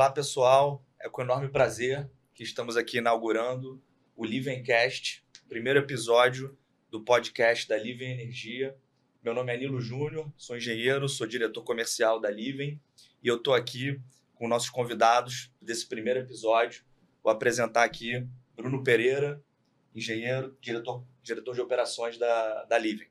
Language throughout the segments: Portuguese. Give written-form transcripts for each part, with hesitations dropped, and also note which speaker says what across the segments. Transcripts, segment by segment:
Speaker 1: Olá, pessoal. É com enorme prazer que estamos aqui inaugurando o Livencast, primeiro episódio do podcast da Livem Energia. Meu nome é Nilo Júnior, sou engenheiro, sou diretor comercial da Livem e eu estou aqui com nossos convidados desse primeiro episódio. Vou apresentar aqui Bruno Pereira, engenheiro, diretor de operações da Livem.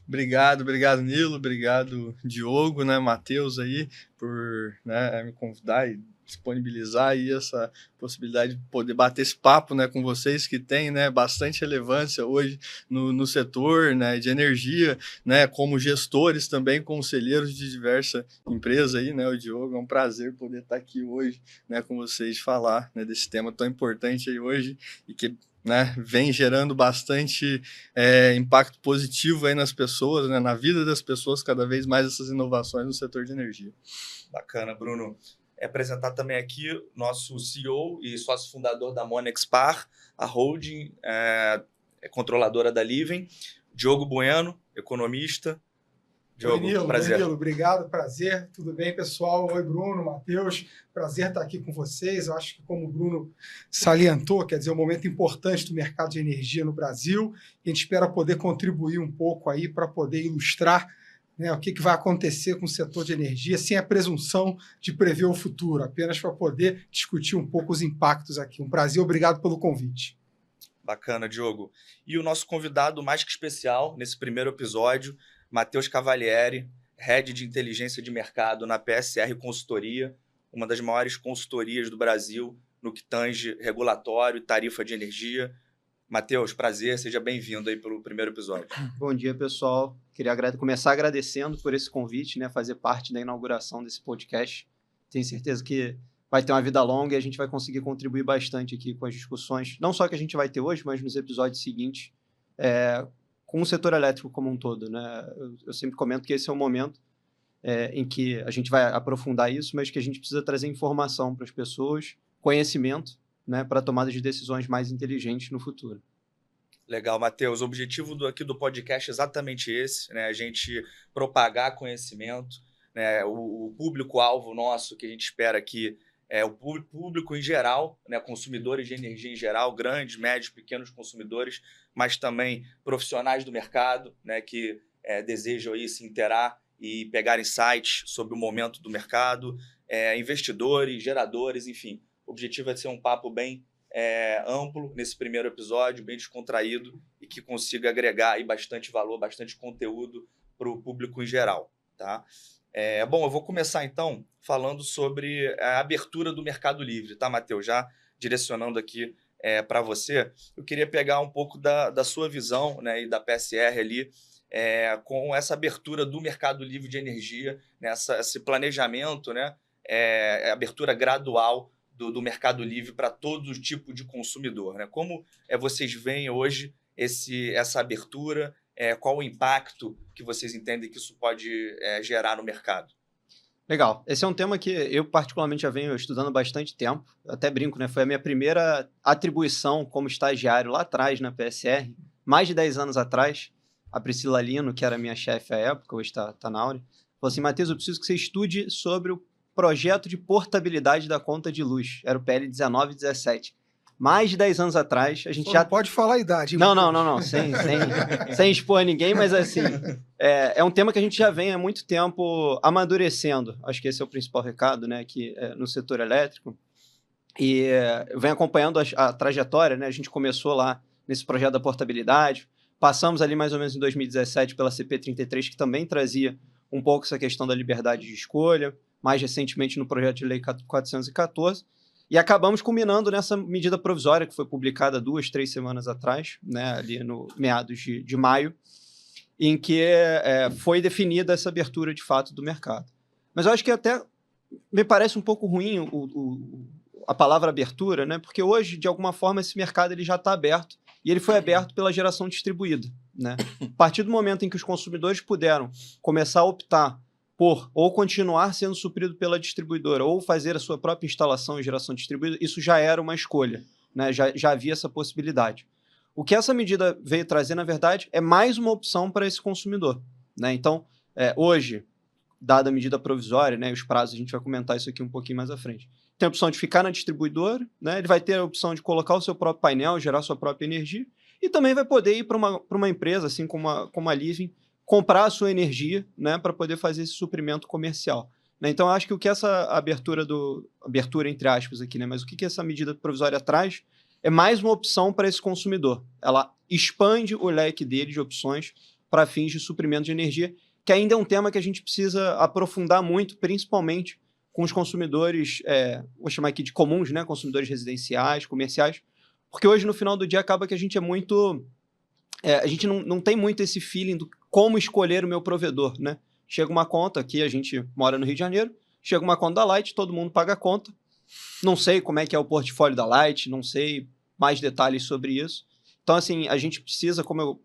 Speaker 2: Obrigado, Nilo, obrigado, Diogo, Matheus aí, por me convidar e disponibilizar aí essa possibilidade de poder bater esse papo com vocês, que tem bastante relevância hoje no setor de energia, como gestores também, conselheiros de diversas empresas aí, o Diogo, é um prazer poder estar aqui hoje com vocês, falar desse tema tão importante aí hoje e que vem gerando bastante impacto positivo aí nas pessoas, na vida das pessoas, cada vez mais essas inovações no setor de energia.
Speaker 1: Bacana, Bruno. Apresentar também aqui nosso CEO e sócio fundador da Monexpar, a holding controladora da Livem, Diogo Bueno, economista.
Speaker 3: Diogo, prazer. Danilo, obrigado, prazer. Tudo bem, pessoal? Oi, Bruno, Matheus. Prazer estar aqui com vocês. Eu acho que, como o Bruno salientou, quer dizer, um momento importante do mercado de energia no Brasil. A gente espera poder contribuir um pouco aí para poder ilustrar o que vai acontecer com o setor de energia, sem a presunção de prever o futuro, apenas para poder discutir um pouco os impactos aqui. Um prazer, obrigado pelo convite.
Speaker 1: Bacana, Diogo. E o nosso convidado mais que especial nesse primeiro episódio, Matheus Cavalieri, Head de Inteligência de Mercado na PSR Consultoria, uma das maiores consultorias do Brasil no que tange regulatório e tarifa de energia. Matheus, prazer, seja bem-vindo aí pelo primeiro episódio.
Speaker 4: Bom dia, pessoal. Queria começar agradecendo por esse convite, fazer parte da inauguração desse podcast. Tenho certeza que vai ter uma vida longa e a gente vai conseguir contribuir bastante aqui com as discussões, não só que a gente vai ter hoje, mas nos episódios seguintes, com o setor elétrico como um todo. Eu sempre comento que esse é o momento em que a gente vai aprofundar isso, mas que a gente precisa trazer informação para as pessoas, conhecimento, para tomada de decisões mais inteligentes no futuro.
Speaker 1: Legal, Matheus. O objetivo aqui do podcast é exatamente esse, a gente propagar conhecimento, o público-alvo nosso que a gente espera aqui é o público em geral, consumidores de energia em geral, grandes, médios, pequenos consumidores, mas também profissionais do mercado, que desejam aí se inteirar e pegar insights sobre o momento do mercado, investidores, geradores, enfim. O objetivo é ser um papo bem amplo nesse primeiro episódio, bem descontraído e que consiga agregar aí bastante valor, bastante conteúdo para o público em geral, tá? Bom, eu vou começar então falando sobre a abertura do Mercado Livre, tá, Matheus? Já direcionando aqui para você, eu queria pegar um pouco da sua visão e da PSR ali, com essa abertura do Mercado Livre de energia, esse planejamento, abertura gradual do Mercado Livre para todo tipo de consumidor. Como vocês veem hoje essa abertura? Qual o impacto que vocês entendem que isso pode gerar no mercado?
Speaker 4: Legal. Esse é um tema que eu particularmente já venho estudando há bastante tempo. Eu até brinco, foi a minha primeira atribuição como estagiário lá atrás na PSR, mais de 10 anos atrás. A Priscila Lino, que era minha chefe à época, hoje está na Áurea, falou assim: Matheus, eu preciso que você estude sobre o projeto de portabilidade da conta de luz. Era o PL 1917. Mais de 10 anos atrás, a gente já...
Speaker 3: Não pode falar a idade. Hein,
Speaker 4: não. Sem expor ninguém, mas assim, é um tema que a gente já vem há muito tempo amadurecendo. Acho que esse é o principal recado, aqui no setor elétrico. E eu venho acompanhando a trajetória, A gente começou lá nesse projeto da portabilidade, passamos ali mais ou menos em 2017 pela CP33, que também trazia um pouco essa questão da liberdade de escolha, mais recentemente no projeto de lei 414, e acabamos culminando nessa medida provisória que foi publicada 2-3 semanas atrás, ali no meados de maio, em que foi definida essa abertura de fato do mercado. Mas eu acho que até me parece um pouco ruim a palavra abertura, porque hoje, de alguma forma, esse mercado ele já está aberto e ele foi aberto pela geração distribuída. A partir do momento em que os consumidores puderam começar a optar por ou continuar sendo suprido pela distribuidora ou fazer a sua própria instalação e geração distribuída, isso já era uma escolha, já havia essa possibilidade. O que essa medida veio trazer, na verdade, é mais uma opção para esse consumidor. Então, hoje, dada a medida provisória, os prazos, a gente vai comentar isso aqui um pouquinho mais à frente, tem a opção de ficar na distribuidora, né? Ele vai ter a opção de colocar o seu próprio painel, gerar sua própria energia, e também vai poder ir para uma empresa, assim como a Living, comprar a sua energia, né, para poder fazer esse suprimento comercial. Né? Então, eu acho que o que essa abertura entre aspas aqui, né, mas o que essa medida provisória traz é mais uma opção para esse consumidor. Ela expande o leque dele de opções para fins de suprimento de energia, que ainda é um tema que a gente precisa aprofundar muito, principalmente com os consumidores, vou chamar aqui de comuns, né, consumidores residenciais, comerciais, porque hoje, no final do dia, acaba que a gente a gente não tem muito esse feeling do como escolher o meu provedor, né? Chega uma conta, aqui a gente mora no Rio de Janeiro, chega uma conta da Light, todo mundo paga a conta, não sei como é que é o portfólio da Light, não sei mais detalhes sobre isso. Então, assim, a gente precisa, como eu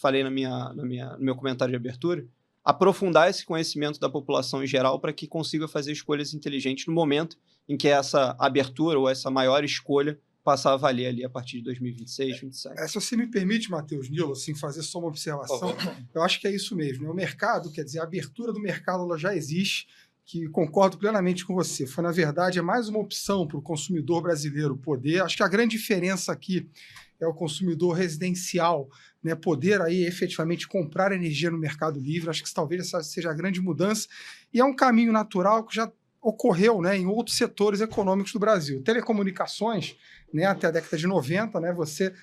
Speaker 4: falei no meu comentário de abertura, aprofundar esse conhecimento da população em geral para que consiga fazer escolhas inteligentes no momento em que essa abertura ou essa maior escolha passar a valer ali a partir de 2026, 2027.
Speaker 3: Se você me permite, Matheus, Nilo, assim, fazer só uma observação, eu acho que é isso mesmo. Né? O mercado, quer dizer, a abertura do mercado ela já existe, que concordo plenamente com você. Foi, na verdade, é mais uma opção para o consumidor brasileiro poder. Acho que a grande diferença aqui é o consumidor residencial, né, poder aí efetivamente comprar energia no Mercado Livre. Acho que talvez essa seja a grande mudança. E é um caminho natural que já ocorreu, né, em outros setores econômicos do Brasil. Telecomunicações, né, até a década de 90, né, você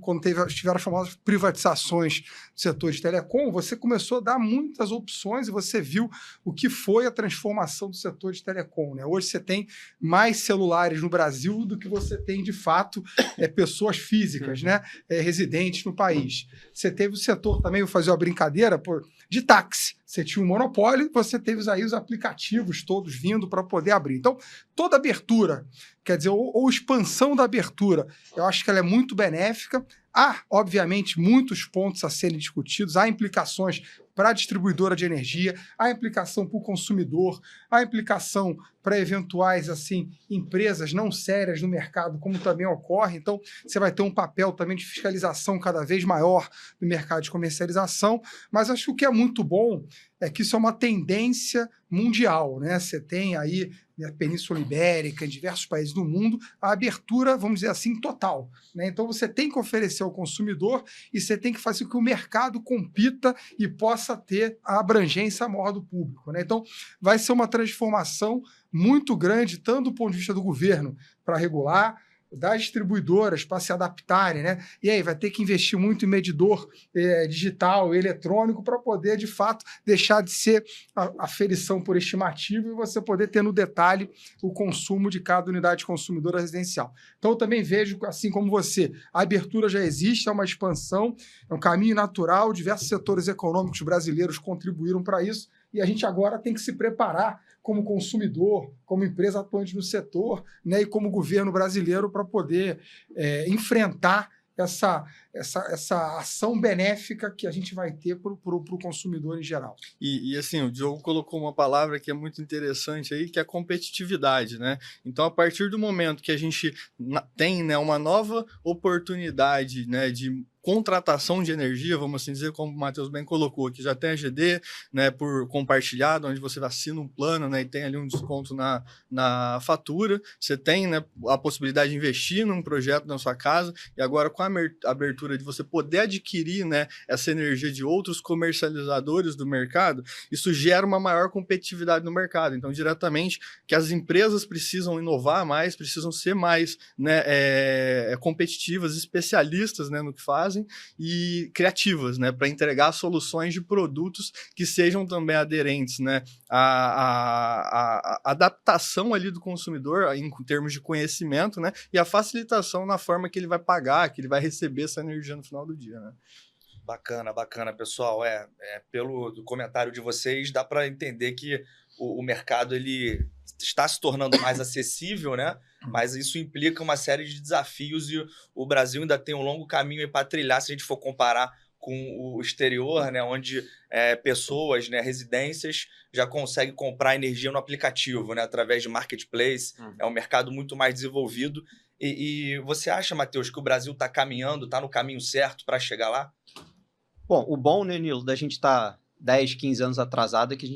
Speaker 3: quando tiveram as famosas privatizações do setor de telecom, você começou a dar muitas opções e você viu o que foi a transformação do setor de telecom. Né? Hoje você tem mais celulares no Brasil do que você tem, de fato, pessoas físicas, né, residentes no país. Você teve o setor também, vou fazer uma brincadeira, de táxi. Você tinha um monopólio, você teve aí os aplicativos todos vindo para poder abrir. Então, toda abertura, quer dizer, ou expansão da abertura, eu acho que ela é muito benéfica. Há, obviamente, muitos pontos a serem discutidos, há implicações para a distribuidora de energia, há implicação para o consumidor, há implicação para eventuais assim, empresas não sérias no mercado, como também ocorre. Então, você vai ter um papel também de fiscalização cada vez maior no mercado de comercialização, mas acho que o que é muito bom é que isso é uma tendência mundial, né? Você tem aí na Península Ibérica, em diversos países do mundo, a abertura, vamos dizer assim, total. Né? Então você tem que oferecer ao consumidor e você tem que fazer com que o mercado compita e possa ter a abrangência maior do público. Né? Então vai ser uma transformação muito grande, tanto do ponto de vista do governo para regular, das distribuidoras para se adaptarem, né? E aí vai ter que investir muito em medidor digital, eletrônico, para poder, de fato, deixar de ser a aferição por estimativa e você poder ter no detalhe o consumo de cada unidade consumidora residencial. Então, eu também vejo, assim como você, a abertura já existe, é uma expansão, é um caminho natural, diversos setores econômicos brasileiros contribuíram para isso, e a gente agora tem que se preparar como consumidor, como empresa atuante no setor, né, e como governo brasileiro para poder enfrentar essa ação benéfica que a gente vai ter para o consumidor em geral.
Speaker 2: E assim, o Diogo colocou uma palavra que é muito interessante aí, que é a competitividade, né? Então, a partir do momento que a gente tem, né, uma nova oportunidade, né, de contratação de energia, vamos assim dizer, como o Matheus bem colocou, que já tem a GD, né, por compartilhado, onde você assina um plano, né, e tem ali um desconto na fatura, você tem, né, a possibilidade de investir num projeto na sua casa, e agora com a abertura de você poder adquirir, né, essa energia de outros comercializadores do mercado, isso gera uma maior competitividade no mercado. Então, diretamente, que as empresas precisam inovar mais, precisam ser mais, né, competitivas, especialistas, né, no que fazem, e criativas, né, para entregar soluções de produtos que sejam também aderentes, né, à adaptação ali do consumidor em termos de conhecimento, né, e a facilitação na forma que ele vai pagar, que ele vai receber essa energia no final do dia, né.
Speaker 1: Bacana, bacana, pessoal. Pelo comentário de vocês, dá para entender que o mercado ele está se tornando mais acessível, né? Mas isso implica uma série de desafios e o Brasil ainda tem um longo caminho para trilhar se a gente for comparar com o exterior, né? Onde pessoas, né, residências, já conseguem comprar energia no aplicativo, né? Através de marketplace. É um mercado muito mais desenvolvido. E você acha, Matheus, que o Brasil está caminhando, está no caminho certo para chegar lá?
Speaker 4: Bom, o bom, né, Nilo, da gente estar 10, 15 anos atrasada, que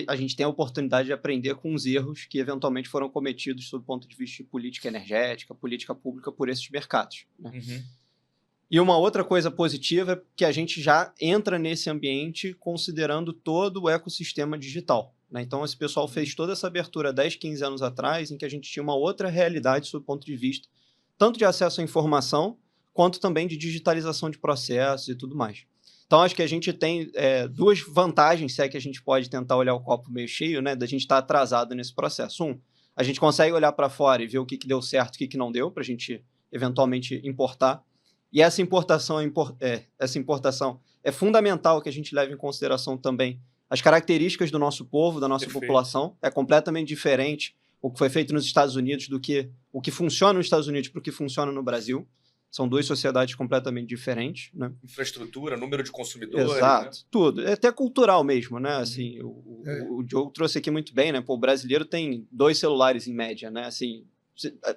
Speaker 4: a gente tem a oportunidade de aprender com os erros que eventualmente foram cometidos sob o ponto de vista de política energética, política pública por esses mercados, né? E uma outra coisa positiva é que a gente já entra nesse ambiente considerando todo o ecossistema digital, né? Então, esse pessoal fez toda essa abertura 10, 15 anos atrás, em que a gente tinha uma outra realidade sob o ponto de vista tanto de acesso à informação, quanto também de digitalização de processos e tudo mais. Então, acho que a gente tem duas vantagens, se é que a gente pode tentar olhar o copo meio cheio, né, da gente estar atrasado nesse processo. A gente consegue olhar para fora e ver o que deu certo e o que não deu, para a gente eventualmente importar. E essa importação é fundamental que a gente leve em consideração também as características do nosso povo, da nossa população. É completamente diferente o que foi feito nos Estados Unidos do que o que funciona nos Estados Unidos para o que funciona no Brasil. São duas sociedades completamente diferentes, né?
Speaker 1: Infraestrutura, número de consumidores.
Speaker 4: Exato,
Speaker 1: né?
Speaker 4: Tudo. É até cultural mesmo, né? Assim, o Diogo trouxe aqui muito bem, né? Pô, o brasileiro tem 2 celulares em média, né? Assim,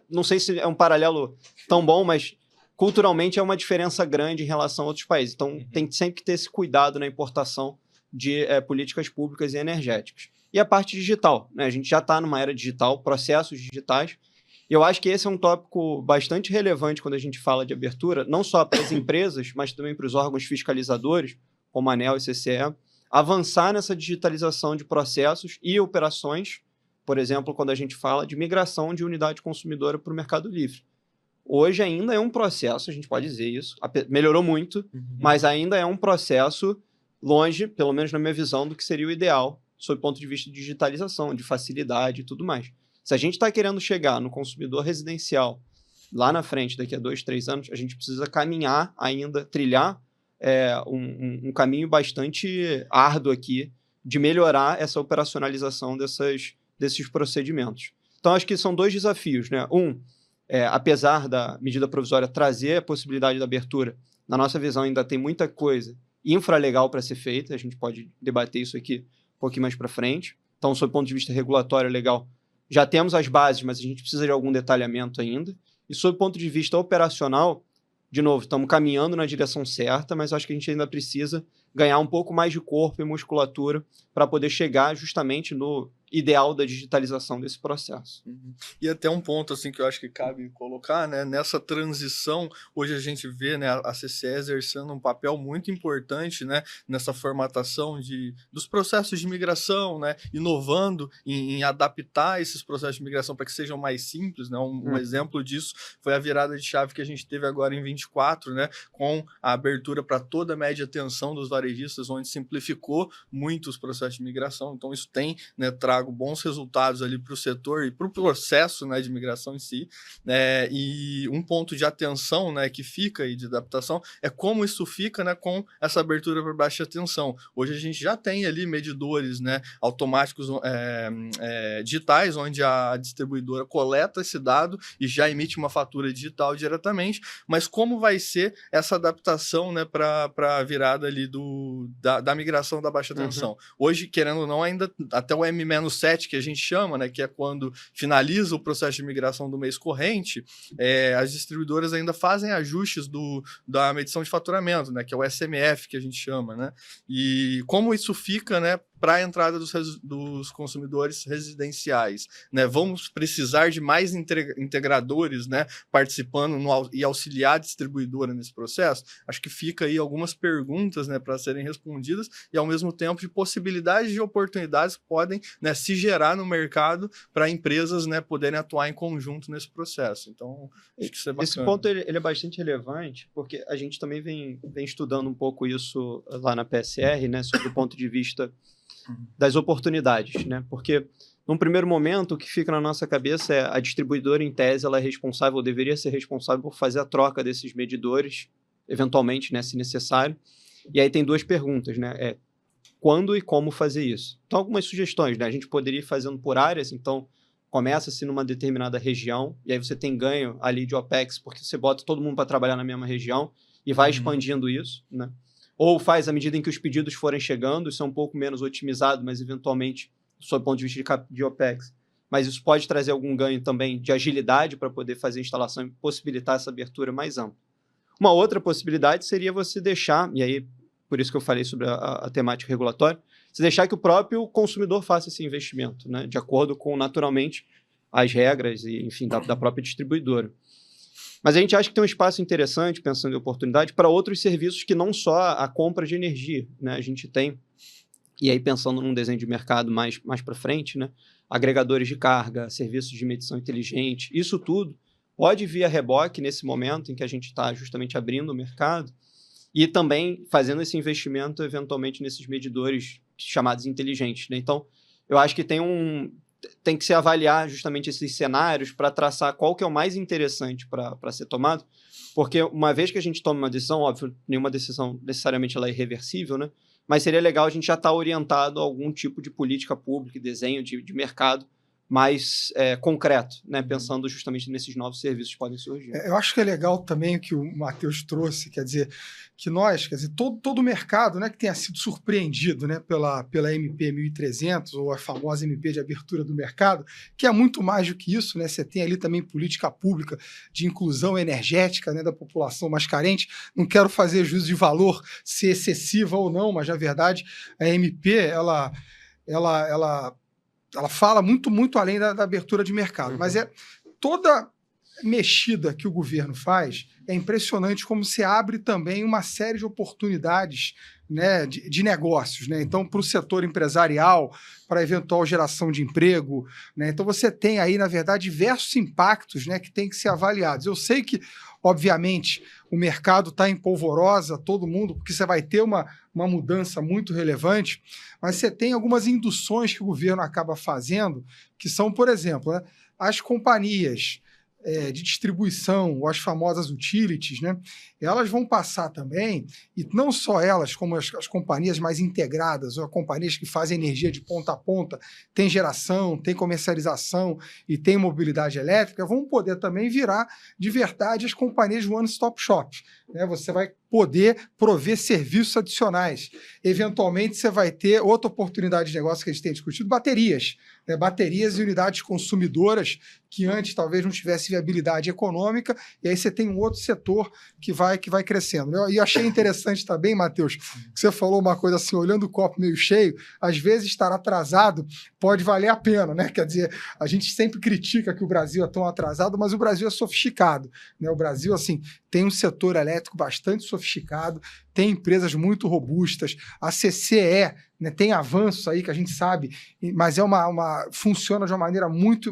Speaker 4: não sei se é um paralelo tão bom, mas culturalmente é uma diferença grande em relação a outros países. Então, tem sempre que ter esse cuidado na importação de políticas públicas e energéticas. E a parte digital, né? A gente já está numa era digital, processos digitais. E eu acho que esse é um tópico bastante relevante quando a gente fala de abertura, não só para as empresas, mas também para os órgãos fiscalizadores, como a ANEEL e CCE, avançar nessa digitalização de processos e operações, por exemplo, quando a gente fala de migração de unidade consumidora para o Mercado Livre. Hoje ainda é um processo, a gente pode dizer isso, melhorou muito, mas ainda é um processo longe, pelo menos na minha visão, do que seria o ideal, sob o ponto de vista de digitalização, de facilidade e tudo mais. Se a gente está querendo chegar no consumidor residencial lá na frente, daqui a 2, 3 anos, a gente precisa caminhar ainda, trilhar um caminho bastante árduo aqui de melhorar essa operacionalização desses procedimentos. Então, acho que são 2 desafios, né? Apesar da medida provisória trazer a possibilidade da abertura, na nossa visão ainda tem muita coisa infralegal para ser feita, a gente pode debater isso aqui um pouquinho mais para frente. Então, sob o ponto de vista regulatório legal, já temos as bases, mas a gente precisa de algum detalhamento ainda. E, sob o ponto de vista operacional, de novo, estamos caminhando na direção certa, mas acho que a gente ainda precisa ganhar um pouco mais de corpo e musculatura para poder chegar justamente no ideal da digitalização desse processo.
Speaker 2: E até um ponto assim que eu acho que cabe colocar, né, nessa transição, hoje a gente vê, né, a CCE exercendo um papel muito importante, né, nessa formatação dos processos de migração, né, inovando em adaptar esses processos de migração para que sejam mais simples, né. Um exemplo disso foi a virada de chave que a gente teve agora em 24, né, com a abertura para toda a média tensão dos varejistas, onde simplificou muito os processos de migração. Então isso tem, né, trago bons resultados ali para o setor e para o processo, né, de migração em si, né, e um ponto de atenção, né, que fica aí de adaptação é como isso fica, né, com essa abertura para baixa tensão. Hoje a gente já tem ali medidores, né, automáticos digitais, onde a distribuidora coleta esse dado e já emite uma fatura digital diretamente, mas como vai ser essa adaptação, né, para a virada ali da migração da baixa tensão? Hoje, querendo ou não, ainda até o M-7 que a gente chama, né, que é quando finaliza o processo de migração do mês corrente, as distribuidoras ainda fazem ajustes da medição de faturamento, né, que é o SMF que a gente chama, né, e como isso fica, né, para a entrada dos consumidores residenciais, né? Vamos precisar de mais integradores, né, participando e auxiliar a distribuidora nesse processo? Acho que fica aí algumas perguntas, né, para serem respondidas e, ao mesmo tempo, de possibilidades de oportunidades que podem, né, se gerar no mercado para empresas, né, poderem atuar em conjunto nesse processo. Então, acho que isso é bacana.
Speaker 4: Esse ponto ele é bastante relevante, porque a gente também vem estudando um pouco isso lá na PSR, né, sobre o ponto de vista das oportunidades, né? Porque, num primeiro momento, o que fica na nossa cabeça é a distribuidora, em tese, ela é responsável, ou deveria ser responsável por fazer a troca desses medidores, eventualmente, né, se necessário. E aí tem 2 perguntas, né? Quando e como fazer isso? Então, algumas sugestões, né? A gente poderia ir fazendo por áreas, então começa-se numa determinada região, e aí você tem ganho ali de OPEX, porque você bota todo mundo para trabalhar na mesma região e vai expandindo isso, né? Ou faz à medida em que os pedidos forem chegando, isso é um pouco menos otimizado, mas eventualmente, sob o ponto de vista de OPEX. Mas isso pode trazer algum ganho também de agilidade para poder fazer a instalação e possibilitar essa abertura mais ampla. Uma outra possibilidade seria você deixar, e aí por isso que eu falei sobre a temática regulatória, você deixar que o próprio consumidor faça esse investimento, né, de acordo com, naturalmente, as regras e, enfim, da própria distribuidora. Mas a gente acha que tem um espaço interessante, pensando em oportunidade, para outros serviços que não só a compra de energia, né? A gente tem, e aí pensando num desenho de mercado mais para frente, né? Agregadores de carga, serviços de medição inteligente, isso tudo pode vir a reboque nesse momento em que a gente está justamente abrindo o mercado e também fazendo esse investimento, eventualmente, nesses medidores chamados inteligentes, né? Então, eu acho que tem que se avaliar justamente esses cenários para traçar qual que é o mais interessante para ser tomado, porque uma vez que a gente toma uma decisão, óbvio, nenhuma decisão necessariamente ela é irreversível, né? Mas seria legal a gente já estar orientado a algum tipo de política pública, desenho de mercado mais concreto, né? Pensando justamente nesses novos serviços que podem surgir.
Speaker 3: Eu acho que é legal também o que o Matheus trouxe, quer dizer, que nós, quer dizer, todo o mercado, né, que tenha sido surpreendido, né, pela MP 1300, ou a famosa MP de abertura do mercado, que é muito mais do que isso, né? Você tem ali também política pública de inclusão energética, né, da população mais carente. Não quero fazer juízo de valor, se excessiva ou não, mas na verdade a MP, ela fala muito além da abertura de mercado, mas toda mexida que o governo faz, é impressionante como se abre também uma série de oportunidades, né, de negócios, né? Então, para o setor empresarial, para eventual geração de emprego, né? Então, você tem aí, na verdade, diversos impactos, né, que têm que ser avaliados. Eu sei que, obviamente, o mercado está em polvorosa, todo mundo, porque você vai ter uma mudança muito relevante, mas você tem algumas induções que o governo acaba fazendo, que são, por exemplo, né, as companhias de distribuição, ou as famosas utilities, né, elas vão passar também, e não só elas, como as companhias mais integradas, ou as companhias que fazem energia de ponta a ponta, tem geração, tem comercialização e tem mobilidade elétrica, vão poder também virar de verdade as companhias one-stop shop, né? Você vai poder prover serviços adicionais. Eventualmente, você vai ter outra oportunidade de negócio que a gente tem discutido, baterias, né? Baterias e unidades consumidoras que antes talvez não tivesse viabilidade econômica, e aí você tem um outro setor que vai crescendo. E eu achei interessante também, Matheus, que você falou uma coisa assim, olhando o copo meio cheio, às vezes estar atrasado pode valer a pena, né? Quer dizer, a gente sempre critica que o Brasil é tão atrasado, mas o Brasil é sofisticado, né? O Brasil, assim, tem um setor elétrico bastante sofisticado, tem empresas muito robustas, a CCE, né, tem avanços aí que a gente sabe, mas funciona de uma maneira muito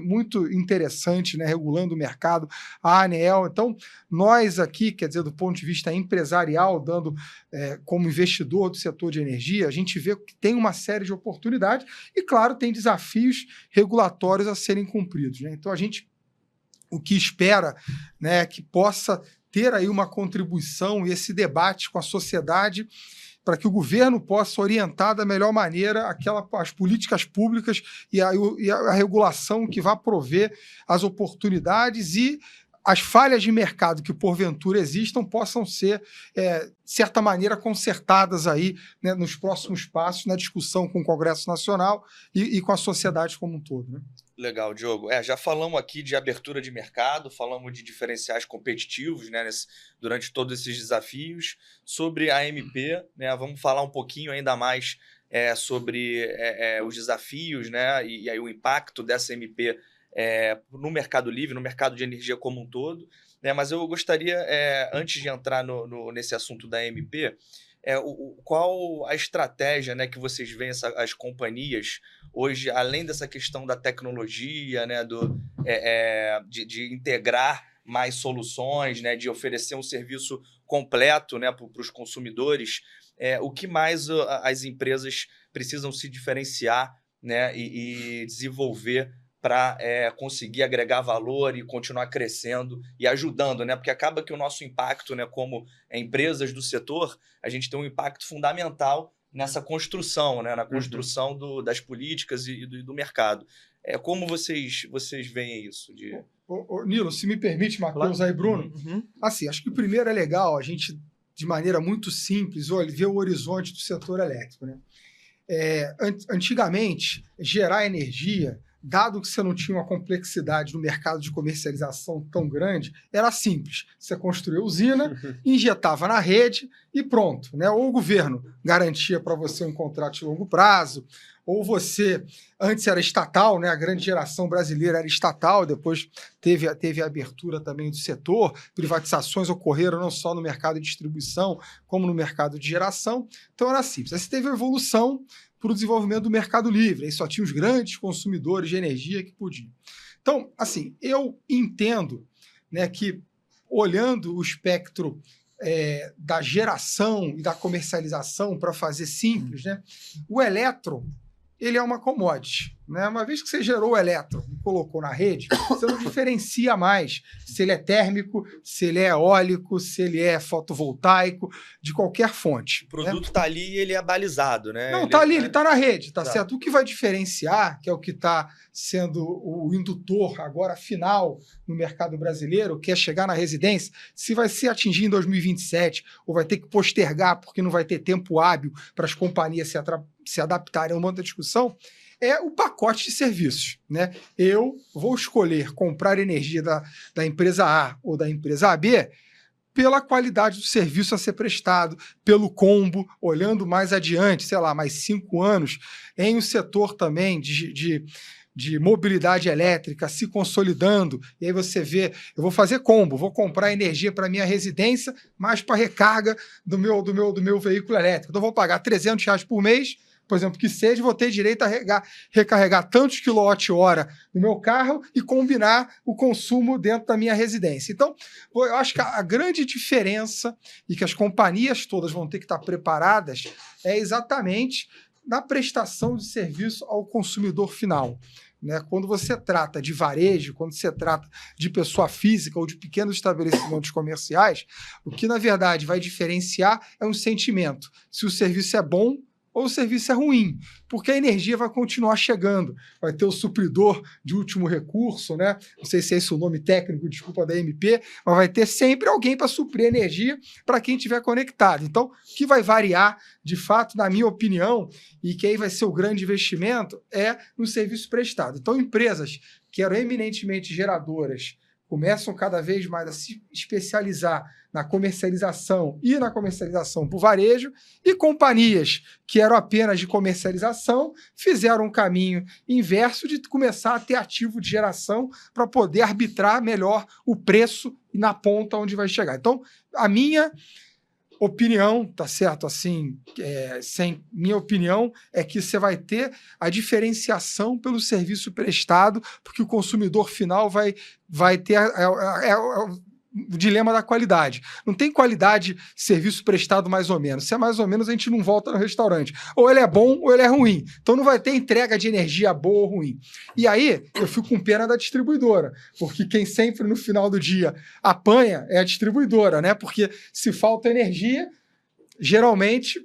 Speaker 3: interessante, né, regulando o mercado, a ANEEL. Então, nós aqui, quer dizer, do ponto de vista empresarial, dando como investidor do setor de energia, a gente vê que tem uma série de oportunidades e, claro, tem desafios regulatórios a serem cumpridos, né? Então, o que espera, né, que possa ter aí uma contribuição e esse debate com a sociedade para que o governo possa orientar da melhor maneira as políticas públicas e a regulação que vai prover as oportunidades e as falhas de mercado que porventura existam possam ser, de certa maneira, consertadas aí, né, nos próximos passos, na discussão com o Congresso Nacional e com a sociedade como um todo, né?
Speaker 1: Legal, Diogo. Já falamos aqui de abertura de mercado, falamos de diferenciais competitivos, né, durante todos esses desafios. Sobre a MP, né, vamos falar um pouquinho ainda mais sobre os desafios, né, e aí o impacto dessa MP no mercado livre, no mercado de energia como um todo, né? Mas eu gostaria, antes de entrar nesse assunto da MP, qual a estratégia, né, que vocês veem as companhias hoje, além dessa questão da tecnologia, né, de integrar mais soluções, né, de oferecer um serviço completo, né, para os consumidores, o que mais as empresas precisam se diferenciar, né, e desenvolver para conseguir agregar valor e continuar crescendo e ajudando, né? Porque acaba que o nosso impacto, né, como empresas do setor, a gente tem um impacto fundamental nessa construção, né, na construção das políticas e do mercado. Como vocês veem isso?
Speaker 3: Nilo, se me permite, Matheus, aí, Bruno. Assim, acho que o primeiro é legal a gente, de maneira muito simples, ver o horizonte do setor elétrico, né? Antigamente, gerar energia dado que você não tinha uma complexidade no mercado de comercialização tão grande, era simples. Você construía usina, injetava na rede e pronto, né? Ou o governo garantia para você um contrato de longo prazo, ou você, antes era estatal, né? A grande geração brasileira era estatal, depois teve a abertura também do setor, privatizações ocorreram não só no mercado de distribuição, como no mercado de geração, então era simples. Aí você teve a evolução para o desenvolvimento do mercado livre, aí só tinha os grandes consumidores de energia que podiam. Então, assim, eu entendo, né, que olhando o espectro da geração e da comercialização, para fazer simples, né, o elétron, ele é uma commodity, né? Uma vez que você gerou o elétron e colocou na rede, você não diferencia mais se ele é térmico, se ele é eólico, se ele é fotovoltaico, de qualquer fonte.
Speaker 1: O produto está ali e ele é balizado, né?
Speaker 3: Não, está ali, ele está na rede, tá certo? O que vai diferenciar, que é o que está sendo o indutor agora final no mercado brasileiro, que é chegar na residência, se vai ser atingir em 2027 ou vai ter que postergar porque não vai ter tempo hábil para as companhias se adaptarem a uma outra discussão, é o pacote de serviços, né? Eu vou escolher comprar energia da empresa A ou da empresa B pela qualidade do serviço a ser prestado, pelo combo, olhando mais adiante, sei lá, mais 5 anos, em um setor também de mobilidade elétrica se consolidando, e aí você vê, eu vou fazer combo, vou comprar energia para minha residência, mais para recarga do meu veículo elétrico. Então, eu vou pagar R$300 por mês, por exemplo, que seja, vou ter direito a recarregar tantos quilowatt-hora no meu carro e combinar o consumo dentro da minha residência. Então, eu acho que a grande diferença e que as companhias todas vão ter que estar preparadas é exatamente na prestação de serviço ao consumidor final. Né? Quando você trata de varejo, quando você trata de pessoa física ou de pequenos estabelecimentos comerciais, o que, na verdade, vai diferenciar é um sentimento. Se o serviço é bom ou o serviço é ruim, porque a energia vai continuar chegando, vai ter o supridor de último recurso, né? Não sei se é esse o nome técnico, desculpa, da MP, mas vai ter sempre alguém para suprir energia para quem estiver conectado. Então, o que vai variar, de fato, na minha opinião, e que aí vai ser o grande investimento, é no serviço prestado. Então, empresas que eram eminentemente geradoras começam cada vez mais a se especializar na comercialização e na comercialização por varejo, e companhias que eram apenas de comercialização fizeram um caminho inverso de começar a ter ativo de geração para poder arbitrar melhor o preço na ponta onde vai chegar. Então, a minha opinião, tá certo? Assim, minha opinião é que você vai ter a diferenciação pelo serviço prestado, porque o consumidor final vai ter o dilema da qualidade. Não tem qualidade serviço prestado mais ou menos. Se é mais ou menos, a gente não volta no restaurante. Ou ele é bom ou ele é ruim. Então não vai ter entrega de energia boa ou ruim. E aí eu fico com pena da distribuidora, porque quem sempre no final do dia apanha é a distribuidora, né? Porque se falta energia, geralmente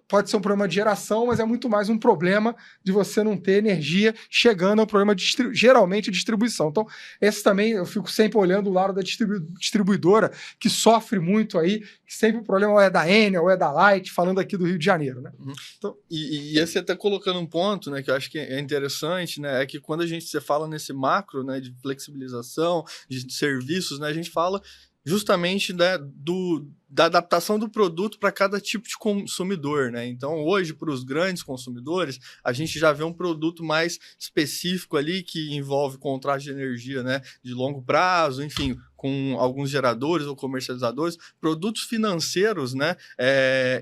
Speaker 3: pode ser um problema de geração, mas é muito mais um problema de você não ter energia chegando ao problema geralmente de distribuição. Então, esse também eu fico sempre olhando o lado da distribuidora, que sofre muito aí, que sempre o problema ou é da Enel ou é da Light, falando aqui do Rio de Janeiro, né?
Speaker 2: Então, e você está colocando um ponto, né, que eu acho que é interessante, né, é que quando você fala nesse macro, né, de flexibilização, de serviços, né, a gente fala justamente, né, da adaptação do produto para cada tipo de consumidor, né? Então, hoje, para os grandes consumidores, a gente já vê um produto mais específico ali que envolve contrato de energia, né, de longo prazo, enfim, com alguns geradores ou comercializadores, produtos financeiros, né,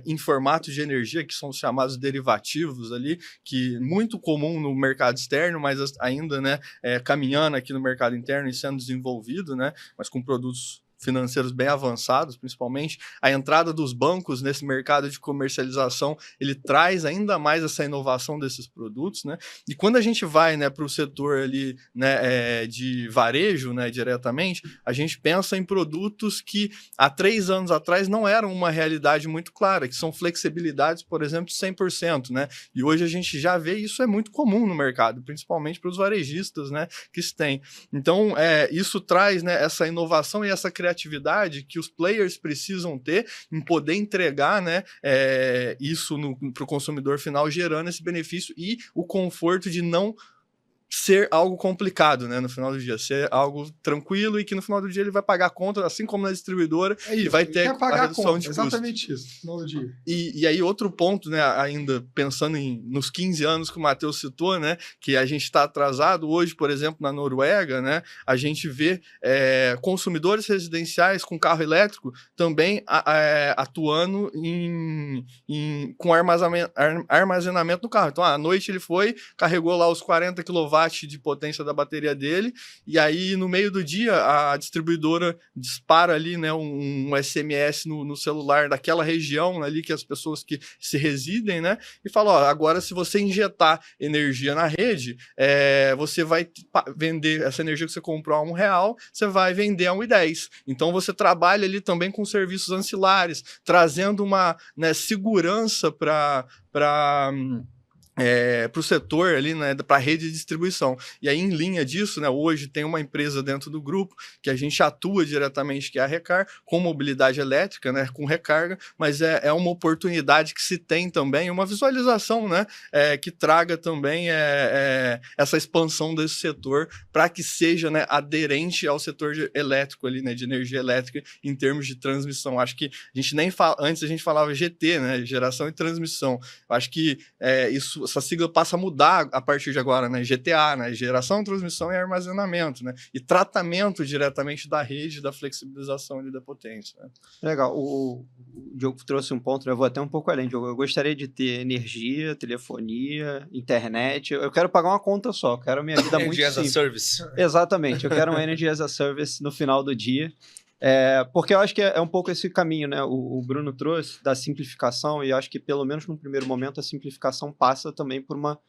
Speaker 2: em formato de energia, que são chamados derivativos ali, que muito comum no mercado externo, mas ainda, né, caminhando aqui no mercado interno e sendo desenvolvido, né, mas com produtos financeiros bem avançados, principalmente. A entrada dos bancos nesse mercado de comercialização, ele traz ainda mais essa inovação desses produtos, né? E quando a gente vai, né, para o setor ali, né, de varejo, né, diretamente, a gente pensa em produtos que há 3 anos atrás não eram uma realidade muito clara, que são flexibilidades, por exemplo, de 100%, né? E hoje a gente já vê isso é muito comum no mercado, principalmente para os varejistas, né, que se tem. Então, isso traz, né, essa inovação e essa criatividade que os players precisam ter em poder entregar, né, isso para o consumidor final, gerando esse benefício e o conforto de não ser algo complicado, né, no final do dia, ser algo tranquilo e que no final do dia ele vai pagar a conta, assim como na distribuidora, e vai ter a redução de custos.
Speaker 3: Exatamente isso, no final do dia.
Speaker 2: E aí outro ponto, né, ainda pensando nos 15 anos que o Matheus citou, né, que a gente está atrasado hoje, por exemplo, na Noruega, né, a gente vê consumidores residenciais com carro elétrico também atuando com armazenamento no carro. Então, à noite ele carregou lá os 40 kW de potência da bateria dele, e aí no meio do dia a distribuidora dispara ali, né, um SMS no celular daquela região ali que as pessoas que se residem, né, e fala, ó, agora se você injetar energia na rede, você vai vender essa energia que você comprou a R$1, você vai vender a R$1,10. Então você trabalha ali também com serviços ancilares, trazendo uma, né, segurança para o setor ali, né, para a rede de distribuição. E aí, em linha disso, né, hoje tem uma empresa dentro do grupo que a gente atua diretamente, que é a Recar, com mobilidade elétrica, né, com recarga, mas é uma oportunidade que se tem também, uma visualização, né, que traga também essa expansão desse setor para que seja, né, aderente ao setor elétrico ali, né, de energia elétrica em termos de transmissão. Acho que a gente antes a gente falava GT, né, geração e transmissão. Acho que essa sigla passa a mudar a partir de agora, né? GTA, né? Geração, transmissão e armazenamento, né? E tratamento diretamente da rede, da flexibilização e da potência. Né?
Speaker 4: Legal. O Diogo trouxe um ponto, eu vou até um pouco além, Diogo. Eu gostaria de ter energia, telefonia, internet. Eu quero pagar uma conta só, eu quero a minha vida muito simples.
Speaker 1: Energy as a Service.
Speaker 4: Exatamente, eu quero um Energy as a Service no final do dia. Porque eu acho que é um pouco esse caminho, né? O Bruno trouxe da simplificação, e acho que pelo menos no primeiro momento a simplificação passa também por uma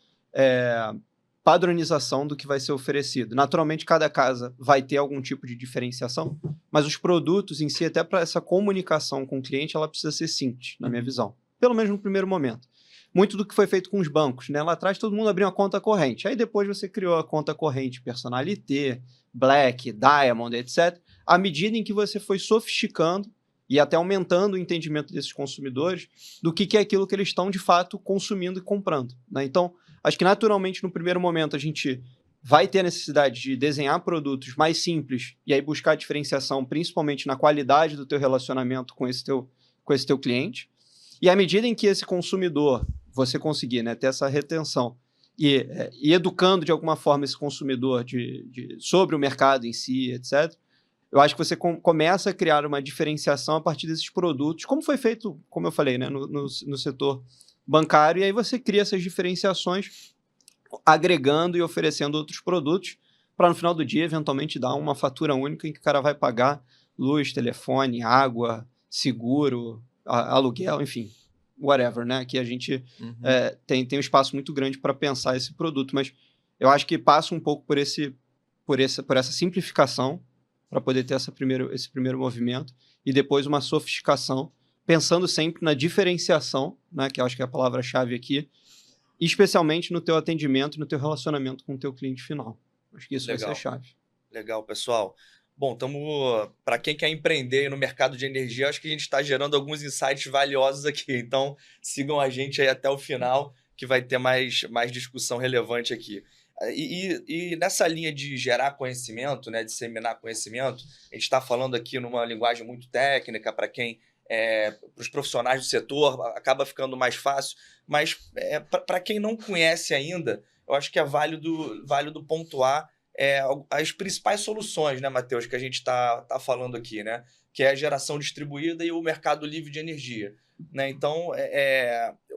Speaker 4: padronização do que vai ser oferecido. Naturalmente, cada casa vai ter algum tipo de diferenciação, mas os produtos em si, até para essa comunicação com o cliente, ela precisa ser simples, na minha visão. Pelo menos no primeiro momento. Muito do que foi feito com os bancos, né? Lá atrás todo mundo abriu uma conta corrente. Aí depois você criou a conta corrente Personalité, Black, Diamond, etc. À medida em que você foi sofisticando e até aumentando o entendimento desses consumidores do que é aquilo que eles estão, de fato, consumindo e comprando. Né? Então, acho que naturalmente, no primeiro momento, a gente vai ter a necessidade de desenhar produtos mais simples e aí buscar a diferenciação, principalmente na qualidade do teu relacionamento com esse teu cliente. E à medida em que esse consumidor, você conseguir, né, ter essa retenção e educando de alguma forma esse consumidor sobre o mercado em si, etc., eu acho que você começa a criar uma diferenciação a partir desses produtos, como foi feito, como eu falei, né, no setor bancário, e aí você cria essas diferenciações agregando e oferecendo outros produtos para, no final do dia, eventualmente dar uma fatura única em que o cara vai pagar luz, telefone, água, seguro, aluguel, enfim, whatever, né? Que a gente tem um espaço muito grande para pensar esse produto, mas eu acho que passa um pouco por essa simplificação para poder ter esse primeiro movimento e depois uma sofisticação, pensando sempre na diferenciação, né? Que eu acho que é a palavra-chave aqui, especialmente no teu atendimento, no teu relacionamento com o teu cliente final. Acho que isso vai ser a chave.
Speaker 1: Legal, pessoal. Bom, para quem quer empreender no mercado de energia, acho que a gente está gerando alguns insights valiosos aqui. Então, sigam a gente aí até o final, que vai ter mais discussão relevante aqui. E nessa linha de gerar conhecimento, né, disseminar conhecimento, a gente está falando aqui numa linguagem muito técnica, para os profissionais do setor, acaba ficando mais fácil, mas para quem não conhece ainda, eu acho que é válido pontuar as principais soluções, né, Matheus, que a gente tá falando aqui, né? Que é a geração distribuída e o mercado livre de energia. Né? Então,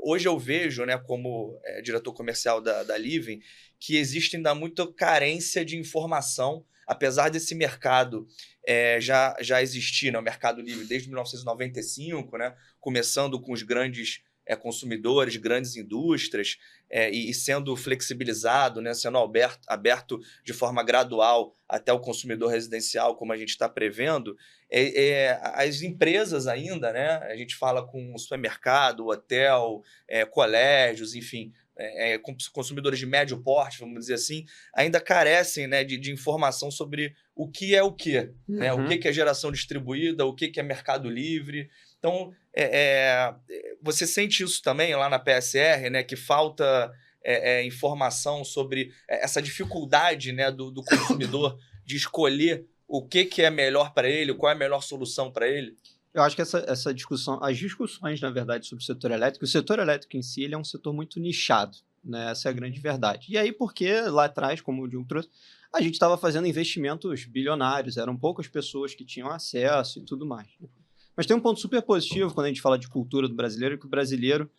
Speaker 1: hoje eu vejo, né, como diretor comercial da Living, que existe ainda muita carência de informação, apesar desse mercado já existir, né, o mercado livre desde 1995, né, começando com os grandes consumidores, grandes indústrias, e sendo flexibilizado, né, sendo aberto de forma gradual até o consumidor residencial, como a gente está prevendo, as empresas ainda, né, a gente fala com supermercado, hotel, colégios, enfim, consumidores de médio porte, vamos dizer assim, ainda carecem, né, de informação sobre o que é o quê, né, o que é geração distribuída, o que é mercado livre. Então, você sente isso também lá na PSR, né, que falta informação sobre essa dificuldade, né, do consumidor de escolher o que é melhor para ele, qual é a melhor solução para ele?
Speaker 4: Eu acho que essa discussão, as discussões, na verdade, sobre o setor elétrico em si, ele é um setor muito nichado, né? Essa é a grande verdade. E aí, porque lá atrás, como o Diogo trouxe, a gente estava fazendo investimentos bilionários, eram poucas pessoas que tinham acesso e tudo mais, né? Mas tem um ponto super positivo quando a gente fala de cultura do brasileiro, que o brasileiro,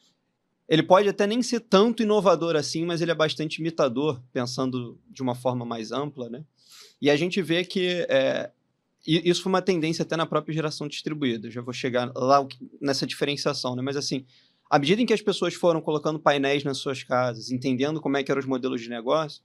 Speaker 4: ele pode até nem ser tanto inovador assim, mas ele é bastante imitador, pensando de uma forma mais ampla, né? E a gente vê que isso foi uma tendência até na própria geração distribuída. Eu já vou chegar lá nessa diferenciação, né? Mas assim, à medida em que as pessoas foram colocando painéis nas suas casas, entendendo como é que eram os modelos de negócio,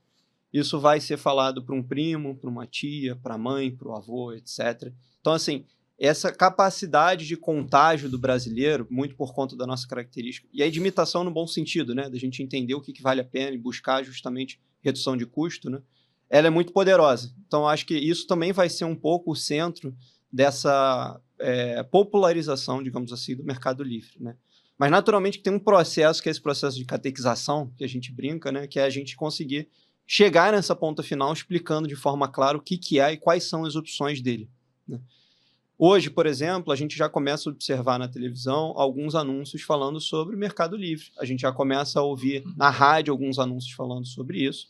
Speaker 4: isso vai ser falado para um primo, para uma tia, para a mãe, para o avô, etc. Então, assim, essa capacidade de contágio do brasileiro, muito por conta da nossa característica, e aí de imitação no bom sentido, né? Da gente entender o que vale a pena e buscar justamente redução de custo, né? Ela é muito poderosa. Então, acho que isso também vai ser um pouco o centro dessa popularização, digamos assim, do mercado livre, né? Mas, naturalmente, tem um processo, que é esse processo de catequização, que a gente brinca, né? Que é a gente conseguir chegar nessa ponta final explicando de forma clara o que é e quais são as opções dele, né? Hoje, por exemplo, a gente já começa a observar na televisão alguns anúncios falando sobre o mercado livre. A gente já começa a ouvir na rádio alguns anúncios falando sobre isso.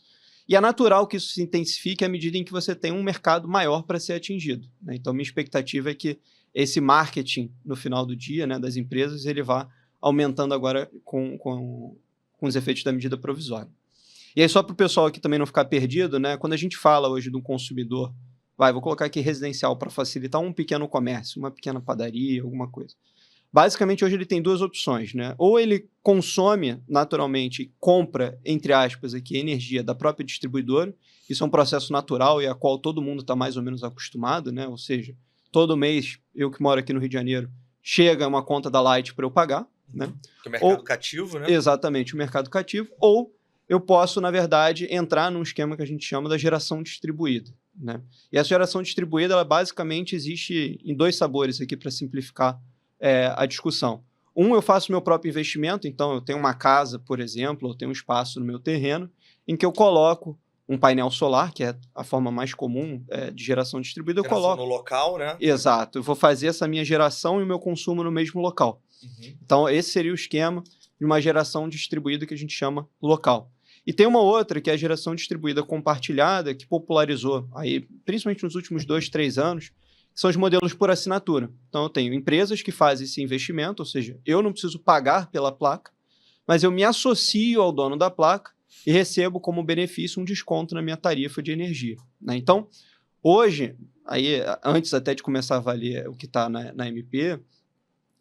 Speaker 4: E é natural que isso se intensifique à medida em que você tem um mercado maior para ser atingido, né? Então, minha expectativa é que esse marketing, no final do dia, né, das empresas, ele vá aumentando agora com os efeitos da medida provisória. E aí, só para o pessoal aqui também não ficar perdido, né, quando a gente fala hoje do consumidor, vou colocar aqui residencial para facilitar um pequeno comércio, uma pequena padaria, alguma coisa. Basicamente, hoje ele tem duas opções, né? Ou ele consome, naturalmente, compra, entre aspas, aqui, energia da própria distribuidora. Isso é um processo natural e a qual todo mundo está mais ou menos acostumado, né? Ou seja, todo mês, eu que moro aqui no Rio de Janeiro, chega uma conta da Light para eu pagar, né?
Speaker 1: O mercado cativo, né?
Speaker 4: Exatamente, o mercado cativo. Ou eu posso, na verdade, entrar num esquema que a gente chama da geração distribuída, né? E essa geração distribuída, ela basicamente existe em dois sabores aqui para simplificar a discussão. Eu faço meu próprio investimento, então eu tenho uma casa, por exemplo, eu tenho um espaço no meu terreno, em que eu coloco um painel solar, que é a forma mais comum de geração distribuída, eu coloco
Speaker 1: no local, né?
Speaker 4: Exato, eu vou fazer essa minha geração e o meu consumo no mesmo local. Uhum. Então, esse seria o esquema de uma geração distribuída que a gente chama local. E tem uma outra, que é a geração distribuída compartilhada, que popularizou, aí, principalmente nos últimos 2, 3 anos, que são os modelos por assinatura. Então, eu tenho empresas que fazem esse investimento, ou seja, eu não preciso pagar pela placa, mas eu me associo ao dono da placa e recebo como benefício um desconto na minha tarifa de energia, né? Então, hoje, aí, antes até de começar a valer o que está na MP,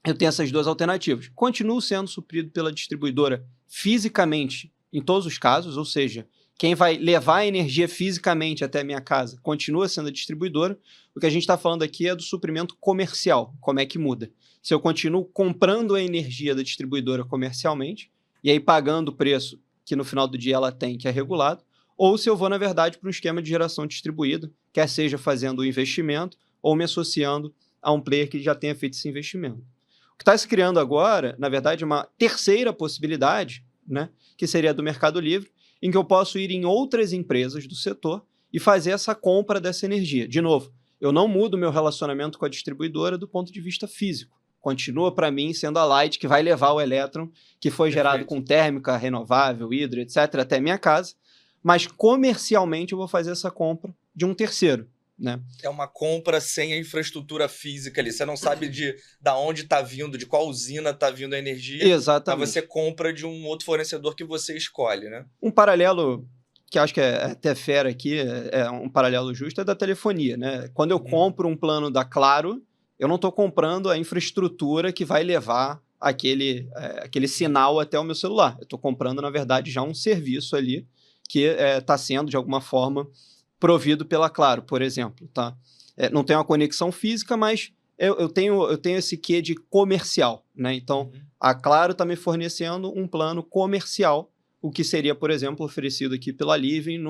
Speaker 4: eu tenho essas duas alternativas. Continuo sendo suprido pela distribuidora fisicamente em todos os casos, ou seja, quem vai levar a energia fisicamente até a minha casa continua sendo a distribuidora. O que a gente está falando aqui é do suprimento comercial, como é que muda. Se eu continuo comprando a energia da distribuidora comercialmente, e aí pagando o preço que no final do dia ela tem, que é regulado, ou se eu vou, na verdade, para um esquema de geração distribuída, quer seja fazendo o investimento ou me associando a um player que já tenha feito esse investimento. O que está se criando agora, na verdade, é uma terceira possibilidade, né, que seria a do Mercado Livre, em que eu posso ir em outras empresas do setor e fazer essa compra dessa energia. De novo, eu não mudo meu relacionamento com a distribuidora do ponto de vista físico. Continua, para mim, sendo a Light que vai levar o elétron que foi gerado com térmica, renovável, hidro, etc., até a minha casa, mas comercialmente eu vou fazer essa compra de um terceiro, né?
Speaker 1: É uma compra sem a infraestrutura física ali. Você não sabe da onde está vindo, de qual usina está vindo a energia.
Speaker 4: Exatamente.
Speaker 1: Mas você compra de um outro fornecedor que você escolhe, né?
Speaker 4: Um paralelo que acho que é até fera aqui, é um paralelo justo, é da telefonia, né? Quando eu compro um plano da Claro, eu não estou comprando a infraestrutura que vai levar aquele sinal até o meu celular. Eu estou comprando, na verdade, já um serviço ali que está sendo, de alguma forma, provido pela Claro, por exemplo, tá? Não tem uma conexão física, mas eu tenho esse quê de comercial, né? Então, a Claro está me fornecendo um plano comercial, o que seria, por exemplo, oferecido aqui pela Living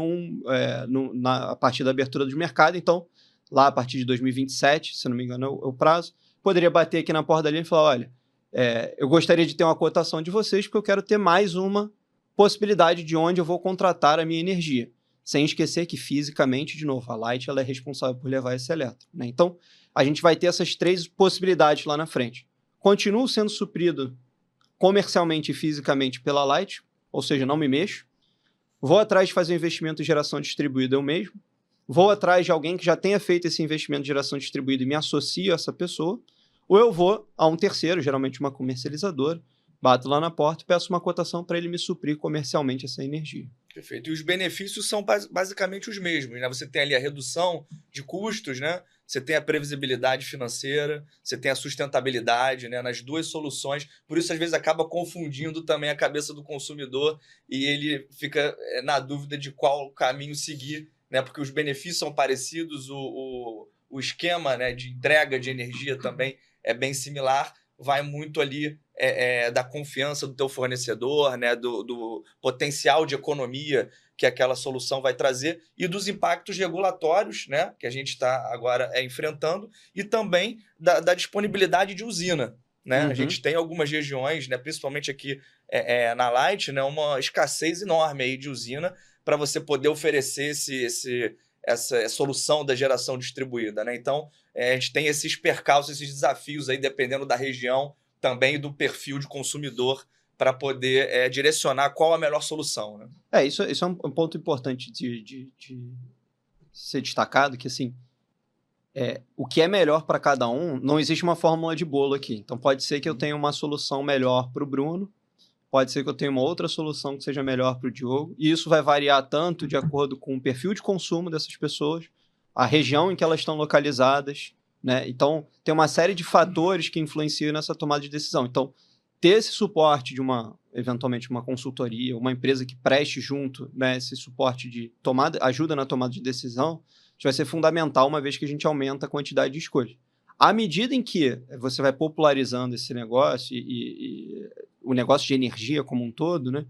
Speaker 4: a partir da abertura do mercado. Então, lá a partir de 2027, se não me engano é o prazo, poderia bater aqui na porta da Living e falar, olha, eu gostaria de ter uma cotação de vocês porque eu quero ter mais uma possibilidade de onde eu vou contratar a minha energia. Sem esquecer que, fisicamente, de novo, a Light ela é responsável por levar esse elétron, né? Então, a gente vai ter essas 3 possibilidades lá na frente. Continuo sendo suprido comercialmente e fisicamente pela Light, ou seja, não me mexo. Vou atrás de fazer um investimento em geração distribuída eu mesmo. Vou atrás de alguém que já tenha feito esse investimento de geração distribuída e me associo a essa pessoa. Ou eu vou a um terceiro, geralmente uma comercializadora, bato lá na porta e peço uma cotação para ele me suprir comercialmente essa energia.
Speaker 1: Perfeito. E os benefícios são basicamente os mesmos, né? Você tem ali a redução de custos, né? Você tem a previsibilidade financeira, você tem a sustentabilidade, né? Nas 2 soluções. Por isso, às vezes, acaba confundindo também a cabeça do consumidor e ele fica na dúvida de qual caminho seguir, né? Porque os benefícios são parecidos, o esquema, né, de entrega de energia também é bem similar, vai muito ali da confiança do teu fornecedor, né, do potencial de economia que aquela solução vai trazer e dos impactos regulatórios, né, que a gente está agora enfrentando e também da disponibilidade de usina. Né? A gente tem algumas regiões, né, principalmente aqui na Light, né, uma escassez enorme aí de usina para você poder oferecer essa solução da geração distribuída. Né? Então, a gente tem esses percalços, esses desafios aí, dependendo da região, também do perfil de consumidor, para poder direcionar qual a melhor solução. Né?
Speaker 4: Isso é um ponto importante de ser destacado, que assim, o que é melhor para cada um, não existe uma fórmula de bolo aqui. Então, pode ser que eu tenha uma solução melhor para o Bruno, pode ser que eu tenha uma outra solução que seja melhor para o Diogo, e isso vai variar tanto de acordo com o perfil de consumo dessas pessoas, a região em que elas estão localizadas, né? Então, tem uma série de fatores que influenciam nessa tomada de decisão. Então, ter esse suporte de eventualmente uma consultoria, uma empresa que preste junto, né, esse suporte de ajuda na tomada de decisão, vai ser fundamental uma vez que a gente aumenta a quantidade de escolhas. À medida em que você vai popularizando esse negócio e o negócio de energia como um todo, né,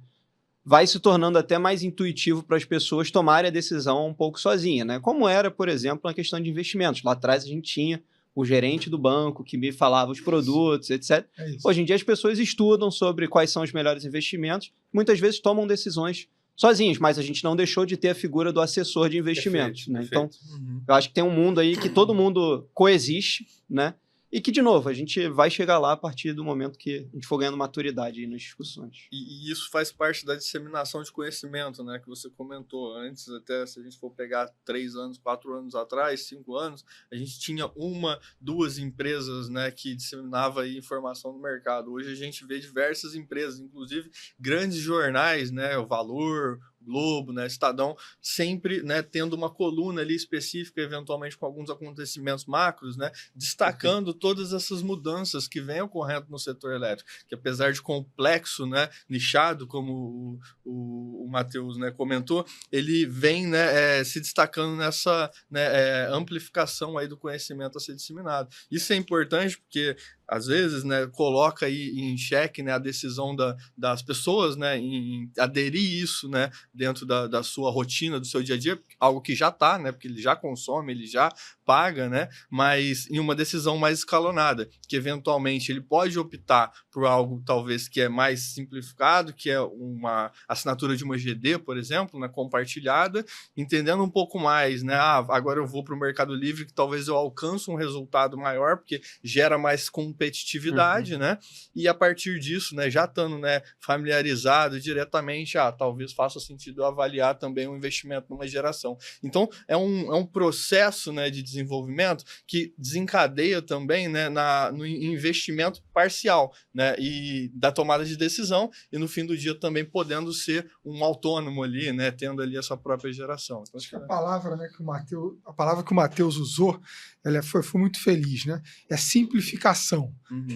Speaker 4: vai se tornando até mais intuitivo para as pessoas tomarem a decisão um pouco sozinha, né? Como era, por exemplo, na questão de investimentos. Lá atrás a gente tinha o gerente do banco que me falava os produtos, etc. Hoje em dia as pessoas estudam sobre quais são os melhores investimentos, muitas vezes tomam decisões sozinhos, mas a gente não deixou de ter a figura do assessor de investimentos. Perfeito, né? Perfeito. Então, eu acho que tem um mundo aí que todo mundo coexiste, né? E que, de novo, a gente vai chegar lá a partir do momento que a gente for ganhando maturidade aí nas discussões.
Speaker 2: E isso faz parte da disseminação de conhecimento, né? Que você comentou antes, até se a gente for pegar 3 anos, 4 anos atrás, 5 anos, a gente tinha 1, 2 empresas, né, que disseminavam aí informação no mercado. Hoje a gente vê diversas empresas, inclusive grandes jornais, né? O Valor, Globo, né, Estadão, sempre, né, tendo uma coluna ali específica, eventualmente com alguns acontecimentos macros, né, destacando todas essas mudanças que vêm ocorrendo no setor elétrico, que apesar de complexo, né, nichado, como o Matheus, né, comentou, ele vem, né, se destacando nessa, né, amplificação aí do conhecimento a ser disseminado. Isso é importante porque às vezes, né, coloca aí em xeque, né, a decisão das pessoas, né, em aderir isso, né, dentro da sua rotina, do seu dia a dia, algo que já está, né, porque ele já consome, ele já paga, né, mas em uma decisão mais escalonada, que eventualmente ele pode optar por algo talvez que é mais simplificado, que é uma assinatura de uma GD, por exemplo, né, compartilhada, entendendo um pouco mais, né, agora eu vou para o Mercado Livre que talvez eu alcance um resultado maior, porque gera mais competitividade, né? E a partir disso, né, já estando, né, familiarizado diretamente, talvez faça sentido avaliar também o investimento numa geração. Então, é um processo, né, de desenvolvimento que desencadeia também, né, no investimento parcial, né, e da tomada de decisão, e no fim do dia também podendo ser um autônomo ali, né, tendo ali a sua própria geração. Então,
Speaker 3: acho que a palavra, né, que o Matheus usou, ela foi muito feliz, né? É simplificação.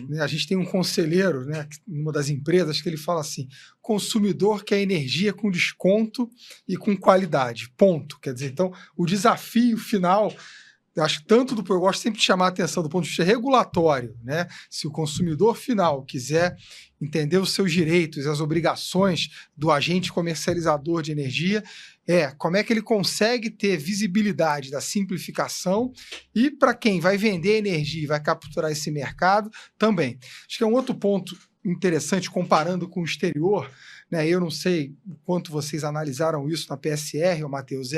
Speaker 3: Né? A gente tem um conselheiro, né, numa das empresas, que ele fala assim: consumidor quer energia com desconto e com qualidade. Ponto. Quer dizer, então, o desafio final, eu acho que tanto eu gosto sempre de chamar a atenção do ponto de vista regulatório, né? Se o consumidor final quiser entender os seus direitos e as obrigações do agente comercializador de energia, como é que ele consegue ter visibilidade da simplificação, e para quem vai vender energia e vai capturar esse mercado também. Acho que é um outro ponto interessante, comparando com o exterior, né, eu não sei o quanto vocês analisaram isso na PSR, Matheus,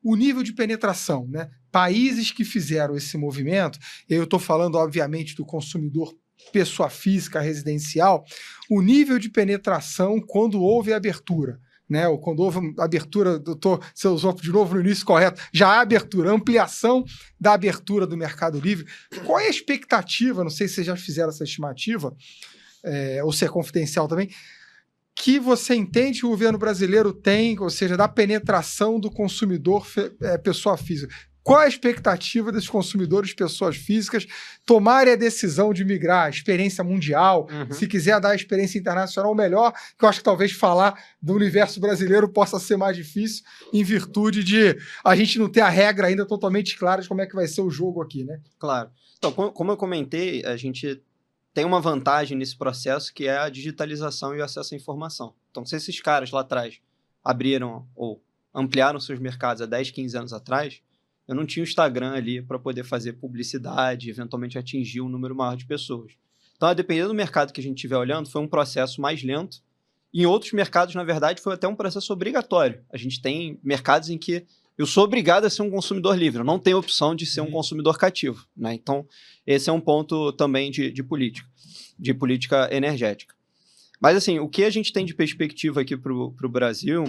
Speaker 3: o nível de penetração, né? Países que fizeram esse movimento, eu estou falando, obviamente, do consumidor pessoa física residencial, o nível de penetração quando houve abertura, né? Ou quando houve abertura, doutor, você usou de novo no início correto, já há abertura, ampliação da abertura do Mercado Livre. Qual é a expectativa, não sei se vocês já fizeram essa estimativa, ou se é confidencial também, que você entende que o governo brasileiro tem, ou seja, da penetração do consumidor pessoa física? Qual a expectativa desses consumidores, pessoas físicas, tomarem a decisão de migrar, experiência mundial, se quiser dar a experiência internacional melhor, que eu acho que talvez falar do universo brasileiro possa ser mais difícil, em virtude de a gente não ter a regra ainda totalmente clara de como é que vai ser o jogo aqui, né?
Speaker 4: Claro. Então, como eu comentei, a gente tem uma vantagem nesse processo que é a digitalização e o acesso à informação. Então, se esses caras lá atrás abriram ou ampliaram seus mercados há 10, 15 anos atrás, eu não tinha o Instagram ali para poder fazer publicidade, eventualmente atingir um número maior de pessoas. Então, dependendo do mercado que a gente estiver olhando, foi um processo mais lento. Em outros mercados, na verdade, foi até um processo obrigatório. A gente tem mercados em que eu sou obrigado a ser um consumidor livre, eu não tenho opção de ser um consumidor cativo, né? Então, esse é um ponto também de política energética. Mas, assim, o que a gente tem de perspectiva aqui para o Brasil,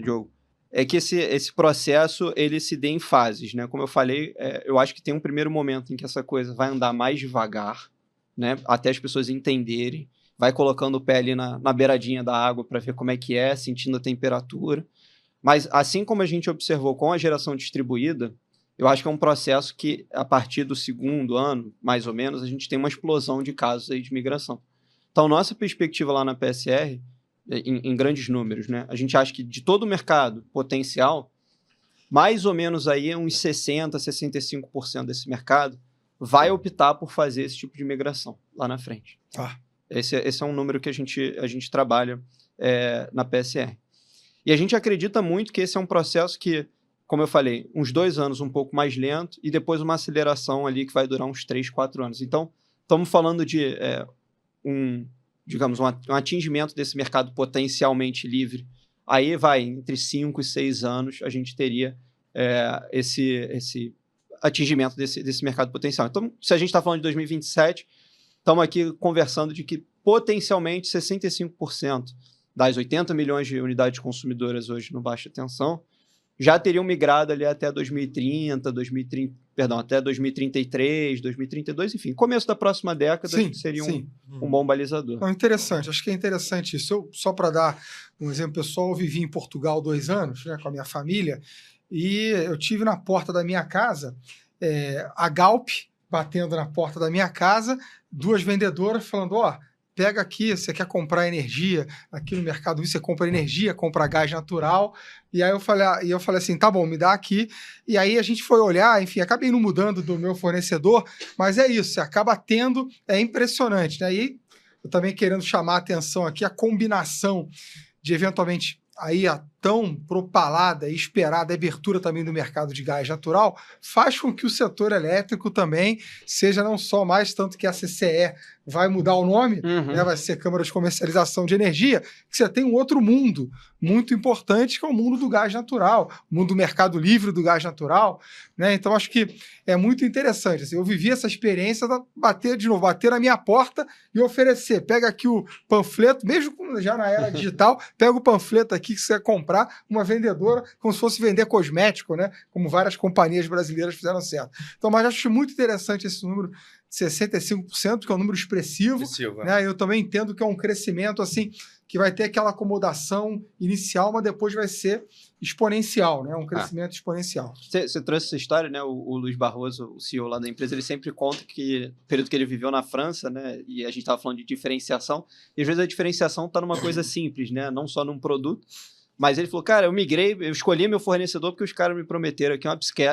Speaker 4: Diogo, é que esse processo ele se dê em fases, né? Como eu falei, eu acho que tem um primeiro momento em que essa coisa vai andar mais devagar, né? Até as pessoas entenderem, vai colocando o pé ali na beiradinha da água para ver como é que é, sentindo a temperatura. Mas assim como a gente observou com a geração distribuída, eu acho que é um processo que, a partir do segundo ano, mais ou menos, a gente tem uma explosão de casos aí de migração. Então, nossa perspectiva lá na PSR, em grandes números, né? A gente acha que de todo o mercado potencial, mais ou menos aí uns 60%, 65% desse mercado vai optar por fazer esse tipo de migração lá na frente. Esse é um número que a gente trabalha na PSR. E a gente acredita muito que esse é um processo que, como eu falei, uns 2 anos um pouco mais lento e depois uma aceleração ali que vai durar uns 3, 4 anos. Então, estamos falando de um atingimento desse mercado potencialmente livre. Aí entre 5 e 6 anos a gente teria esse atingimento desse mercado potencial. Então, se a gente está falando de 2027, estamos aqui conversando de que potencialmente 65% das 80 milhões de unidades consumidoras hoje no baixa tensão já teriam migrado ali até 2033, 2032, enfim, começo da próxima década seria um bom balizador.
Speaker 3: Não, interessante, acho que é interessante isso. Só para dar um exemplo pessoal, eu vivi em Portugal 2 anos, né, com a minha família, e eu tive na porta da minha casa a Galp batendo na porta da minha casa, 2 vendedoras falando, pega aqui, você quer comprar energia, aqui no Mercado Livre você compra energia, compra gás natural, e aí eu falei assim, tá bom, me dá aqui, e aí a gente foi olhar, enfim, acabei não mudando do meu fornecedor, mas é isso, você acaba tendo, é impressionante, né? E eu também querendo chamar a atenção aqui, a combinação de eventualmente aí a tão propalada e esperada abertura também do mercado de gás natural faz com que o setor elétrico também seja não só mais, tanto que a CCE vai mudar o nome, né, vai ser Câmara de Comercialização de Energia, que você tem um outro mundo muito importante, que é o mundo do gás natural, o mundo do mercado livre do gás natural, né? Então acho que é muito interessante. Assim, eu vivi essa experiência de bater na minha porta e oferecer. Pega aqui o panfleto, mesmo já na era digital, pega o panfleto aqui que você quer comprar, uma vendedora, como se fosse vender cosmético, né? Como várias companhias brasileiras fizeram certo. Então, mas acho muito interessante esse número de 65%, que é um número expressivo, né? Eu também entendo que é um crescimento assim que vai ter aquela acomodação inicial, mas depois vai ser exponencial, né? Um crescimento exponencial.
Speaker 4: Você trouxe essa história, né? O Luiz Barroso, o CEO lá da empresa, ele sempre conta que o período que ele viveu na França, né? E a gente estava falando de diferenciação, e às vezes a diferenciação está numa coisa simples, né? Não só num produto. Mas ele falou, cara, eu escolhi meu fornecedor porque os caras me prometeram aqui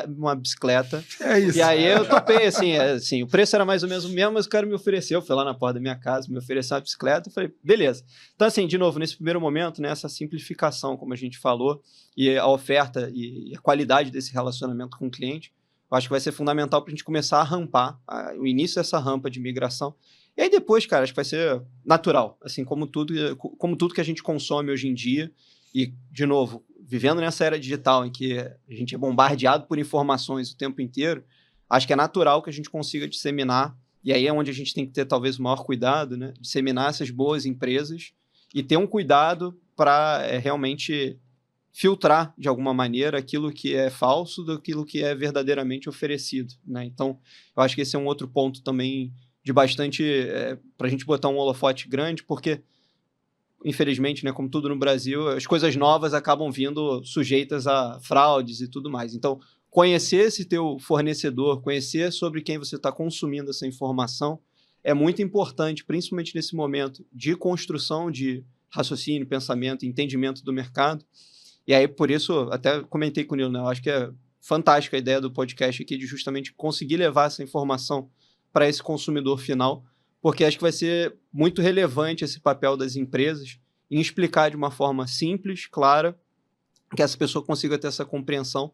Speaker 4: uma bicicleta.
Speaker 3: É isso.
Speaker 4: E aí eu topei, assim, o preço era mais ou menos o mesmo, mas o cara me ofereceu, foi lá na porta da minha casa, me ofereceu uma bicicleta, eu falei, beleza. Então, assim, de novo, nesse primeiro momento, né, essa simplificação, como a gente falou, e a oferta e a qualidade desse relacionamento com o cliente, eu acho que vai ser fundamental para a gente começar a rampar, o início dessa rampa de migração. E aí depois, cara, acho que vai ser natural, assim, como tudo que a gente consome hoje em dia. E, de novo, vivendo nessa era digital em que a gente é bombardeado por informações o tempo inteiro, acho que é natural que a gente consiga disseminar, e aí é onde a gente tem que ter talvez o maior cuidado, né? Disseminar essas boas empresas e ter um cuidado para realmente filtrar, de alguma maneira, aquilo que é falso daquilo que é verdadeiramente oferecido, né? Então, eu acho que esse é um outro ponto também de bastante... para a gente botar um holofote grande, porque, infelizmente, né, como tudo no Brasil, as coisas novas acabam vindo sujeitas a fraudes e tudo mais. Então, conhecer esse teu fornecedor, conhecer sobre quem você está consumindo essa informação é muito importante, principalmente nesse momento de construção de raciocínio, pensamento, entendimento do mercado. E aí, por isso, até comentei com o Nilo, né? Eu acho que é fantástica a ideia do podcast aqui de justamente conseguir levar essa informação para esse consumidor final, porque acho que vai ser muito relevante esse papel das empresas em explicar de uma forma simples, clara, que essa pessoa consiga ter essa compreensão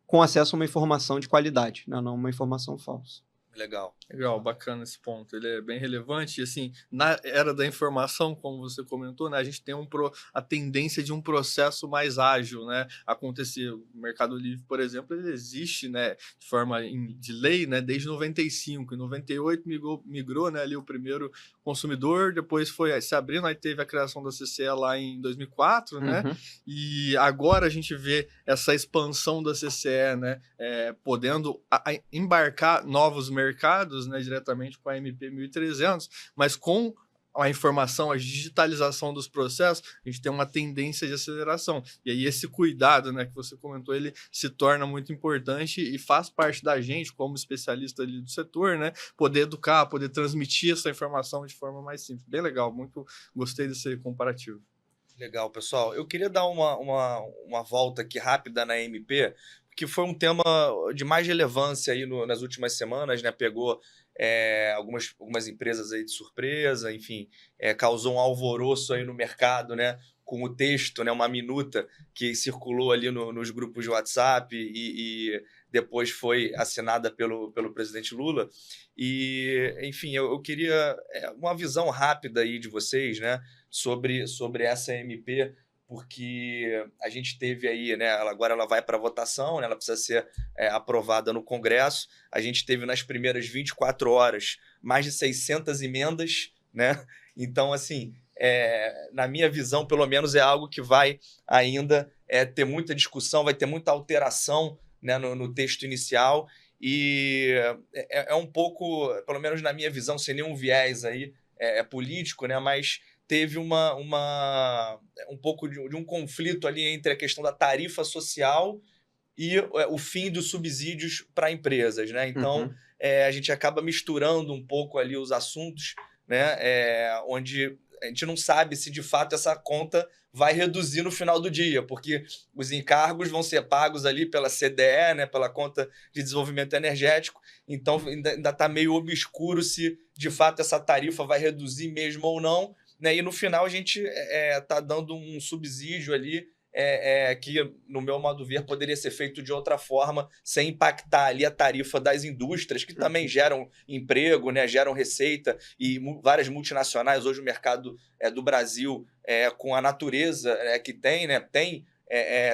Speaker 4: com acesso a uma informação de qualidade, né? Não uma informação falsa.
Speaker 1: Legal.
Speaker 2: Legal, bacana esse ponto. Ele é bem relevante. E, assim, na era da informação, como você comentou, né, a gente tem a tendência de um processo mais ágil, né, acontecer. O Mercado Livre, por exemplo, ele existe, né, de forma de lei, né, desde 95. Em 98 migrou, né, ali o primeiro consumidor, depois foi se abrindo, aí teve a criação da CCE lá em 2004, né, e agora a gente vê essa expansão da CCE, né, podendo embarcar novos mercados, né, diretamente com a MP 1300, mas com a informação, a digitalização dos processos, a gente tem uma tendência de aceleração. E aí esse cuidado, né, que você comentou, ele se torna muito importante e faz parte da gente, como especialista ali do setor, né, poder educar, poder transmitir essa informação de forma mais simples. Bem legal, muito gostei desse comparativo.
Speaker 1: Legal, pessoal. Eu queria dar uma volta aqui rápida na MP, que foi um tema de mais relevância aí nas últimas semanas, né? Pegou algumas empresas aí de surpresa, enfim, causou um alvoroço aí no mercado, né? Com o texto, né? Uma minuta que circulou ali nos grupos de WhatsApp e depois foi assinada pelo presidente Lula. E, enfim, eu queria uma visão rápida aí de vocês, né? Sobre essa MP, porque a gente teve aí, né, agora ela vai para votação, né, ela precisa ser aprovada no Congresso. A gente teve nas primeiras 24 horas mais de 600 emendas, né? Então, assim, na minha visão, pelo menos é algo que vai ainda ter muita discussão, vai ter muita alteração, né, no texto inicial, e é um pouco, pelo menos na minha visão, sem nenhum viés aí, político, né, mas teve um pouco de um conflito ali entre a questão da tarifa social e o fim dos subsídios para empresas, né? Então, a gente acaba misturando um pouco ali os assuntos, né? Onde a gente não sabe se, de fato, essa conta vai reduzir no final do dia, porque os encargos vão ser pagos ali pela CDE, né? Pela Conta de Desenvolvimento Energético. Então, ainda está meio obscuro se, de fato, essa tarifa vai reduzir mesmo ou não. Né? E no final a gente está dando um subsídio ali que, no meu modo de ver, poderia ser feito de outra forma, sem impactar ali a tarifa das indústrias, que também geram emprego, né? Geram receita, e várias multinacionais. Hoje o mercado do Brasil, com a natureza que tem, né? Tem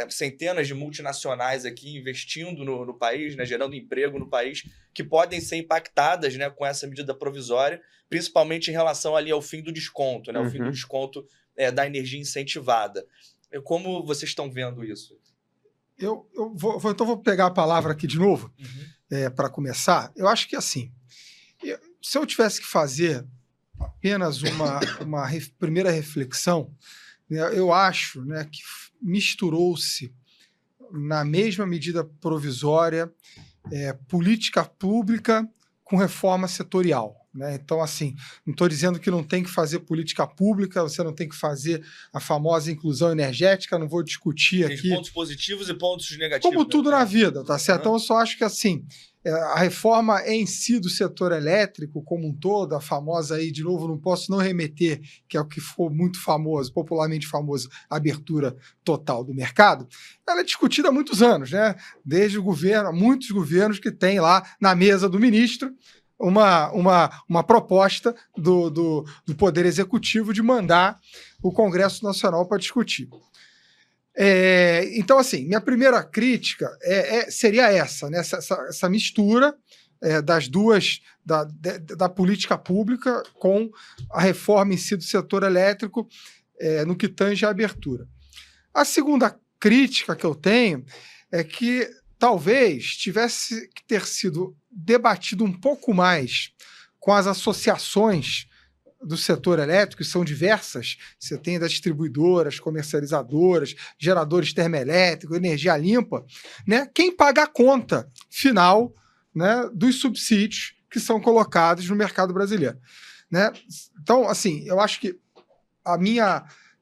Speaker 1: centenas de multinacionais aqui investindo no país, né? Gerando emprego no país, que podem ser impactadas, né? Com essa medida provisória, principalmente em relação ali ao fim do desconto, né? O fim do desconto da energia incentivada. Como vocês estão vendo isso?
Speaker 3: Eu vou pegar a palavra aqui de novo, para começar. Eu acho que, assim, se eu tivesse que fazer apenas uma primeira reflexão, né, eu acho, né, que misturou-se na mesma medida provisória política pública com reforma setorial. Né? Então, assim, não estou dizendo que não tem que fazer política pública, você não tem que fazer a famosa inclusão energética, não vou discutir aqui.
Speaker 1: Tem pontos positivos e pontos negativos.
Speaker 3: Como tudo na vida, tá certo? Então, eu só acho que, assim, a reforma em si do setor elétrico como um todo, a famosa aí, de novo, não posso não remeter, que é o que ficou muito famoso, popularmente famoso, a abertura total do mercado, ela é discutida há muitos anos, né? Desde o governo, muitos governos que tem lá na mesa do ministro uma proposta do Poder Executivo de mandar o Congresso Nacional para discutir. Então, assim, minha primeira crítica seria essa, né? Essa mistura das duas, da política pública com a reforma em si do setor elétrico no que tange à abertura. A segunda crítica que eu tenho é que talvez tivesse que ter sido debatido um pouco mais com as associações do setor elétrico, que são diversas. Você tem das distribuidoras, comercializadoras, geradores termoelétricos, energia limpa, né? Quem paga a conta final, né, dos subsídios que são colocados no mercado brasileiro, né? Então, assim, eu acho que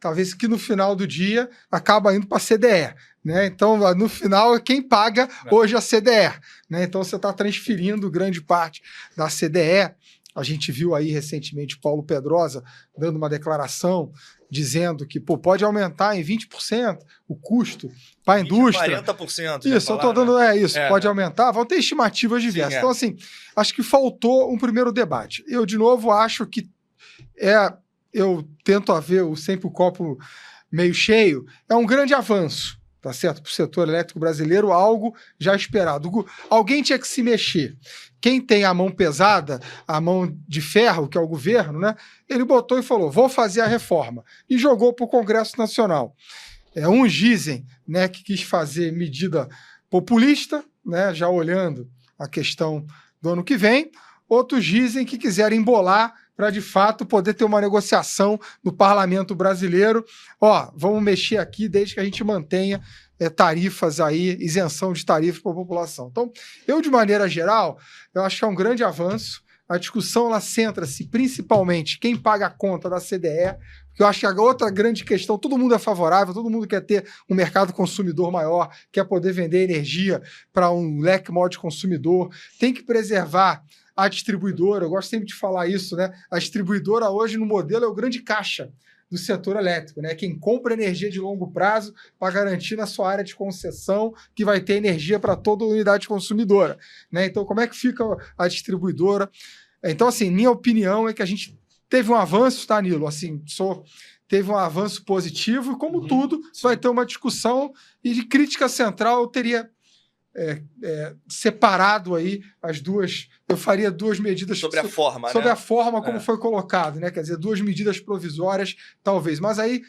Speaker 3: talvez que no final do dia acaba indo para a CDE, né? Então, no final, quem paga hoje é a CDE, né? Então, você está transferindo grande parte da CDE. A gente viu aí recentemente Paulo Pedrosa dando uma declaração dizendo que pode aumentar em 20% o custo para a indústria.
Speaker 1: 40%.
Speaker 3: Isso, eu estou dando isso, pode aumentar. Vão ter estimativas diversas. Então, assim, acho que faltou um primeiro debate. Eu, de novo, acho que eu tento ver sempre o copo meio cheio, é um grande avanço, tá certo? Para o setor elétrico brasileiro, algo já esperado. Alguém tinha que se mexer. Quem tem a mão pesada, a mão de ferro, que é o governo, né? Ele botou e falou, vou fazer a reforma. E jogou para o Congresso Nacional. Uns dizem, né, que quis fazer medida populista, né, já olhando a questão do ano que vem. Outros dizem que quiseram embolar para, de fato, poder ter uma negociação no parlamento brasileiro. Vamos mexer aqui desde que a gente mantenha tarifas aí, isenção de tarifas para a população. Então, eu, de maneira geral, eu acho que é um grande avanço. A discussão, ela centra-se principalmente quem paga a conta da CDE, porque eu acho que a outra grande questão, todo mundo é favorável, todo mundo quer ter um mercado consumidor maior, quer poder vender energia para um leque maior de consumidor, tem que preservar a distribuidora. Eu gosto sempre de falar isso, né? A distribuidora hoje no modelo é o grande caixa do setor elétrico, né? Quem compra energia de longo prazo para garantir na sua área de concessão que vai ter energia para toda unidade consumidora, né? Então, como é que fica a distribuidora? Então, assim, minha opinião é que a gente teve um avanço, tá, Nilo? Assim, teve um avanço positivo e, como tudo, vai ter uma discussão e de crítica central eu teria separado aí as duas, eu faria duas medidas
Speaker 1: sobre a forma,
Speaker 3: sobre a forma como foi colocado, né? Quer dizer, duas medidas provisórias, talvez, mas aí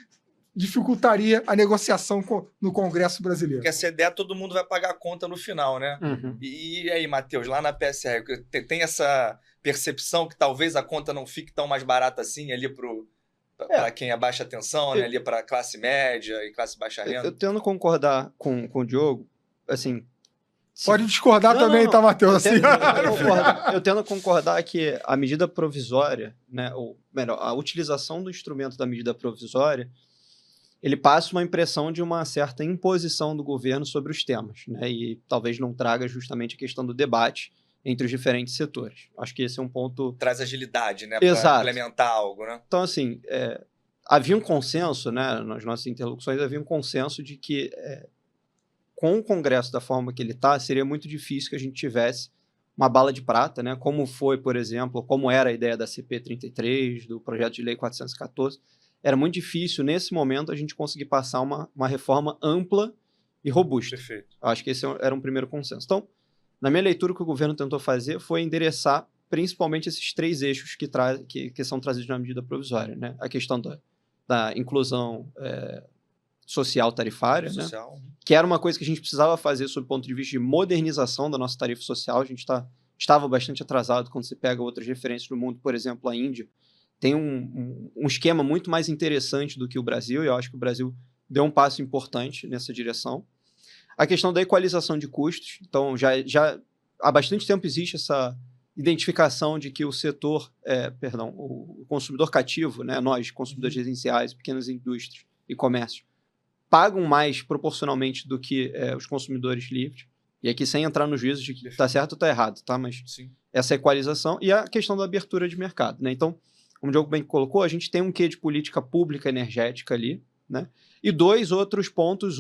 Speaker 3: dificultaria a negociação no Congresso brasileiro.
Speaker 1: Porque a CDE todo mundo vai pagar a conta no final, né?
Speaker 4: Uhum.
Speaker 1: E aí, Matheus, lá na PSR, tem essa percepção que talvez a conta não fique tão mais barata assim ali para quem abaixa a tensão, né? Ali para classe média e classe baixa renda?
Speaker 4: Eu tendo a concordar com o Diogo, assim...
Speaker 3: Pode discordar também, tá, Matheus?
Speaker 4: Eu tendo a concordar que a medida provisória, né, ou melhor, a utilização do instrumento da medida provisória, ele passa uma impressão de uma certa imposição do governo sobre os temas, né, e talvez não traga justamente a questão do debate entre os diferentes setores. Acho que esse é um ponto...
Speaker 1: Traz agilidade, né, para implementar algo, né?
Speaker 4: Então, assim, havia um consenso, né, nas nossas interlocuções, havia um consenso de que com o Congresso da forma que ele está, seria muito difícil que a gente tivesse uma bala de prata, né? Como foi, por exemplo, como era a ideia da CP 33, do projeto de lei 414. Era muito difícil, nesse momento, a gente conseguir passar uma reforma ampla e robusta.
Speaker 1: Perfeito.
Speaker 4: Acho que esse era um primeiro consenso. Então, na minha leitura, o que o governo tentou fazer foi endereçar principalmente esses três eixos que são trazidos na medida provisória, né? A questão da inclusão social tarifária, né? Que era uma coisa que a gente precisava fazer sob o ponto de vista de modernização da nossa tarifa social. A gente estava bastante atrasado quando você pega outras referências do mundo, por exemplo, a Índia tem um esquema muito mais interessante do que o Brasil, e eu acho que o Brasil deu um passo importante nessa direção. A questão da equalização de custos, então já há bastante tempo existe essa identificação de que o setor, o consumidor cativo, né, nós, consumidores residenciais, pequenas indústrias e comércios, pagam mais proporcionalmente do que os consumidores livres. E aqui sem entrar no juízo de que está certo ou está errado, tá? Mas sim, essa equalização e a questão da abertura de mercado, né? Então, como o Diogo bem colocou, a gente tem um quê de política pública energética ali, né? E dois outros pontos.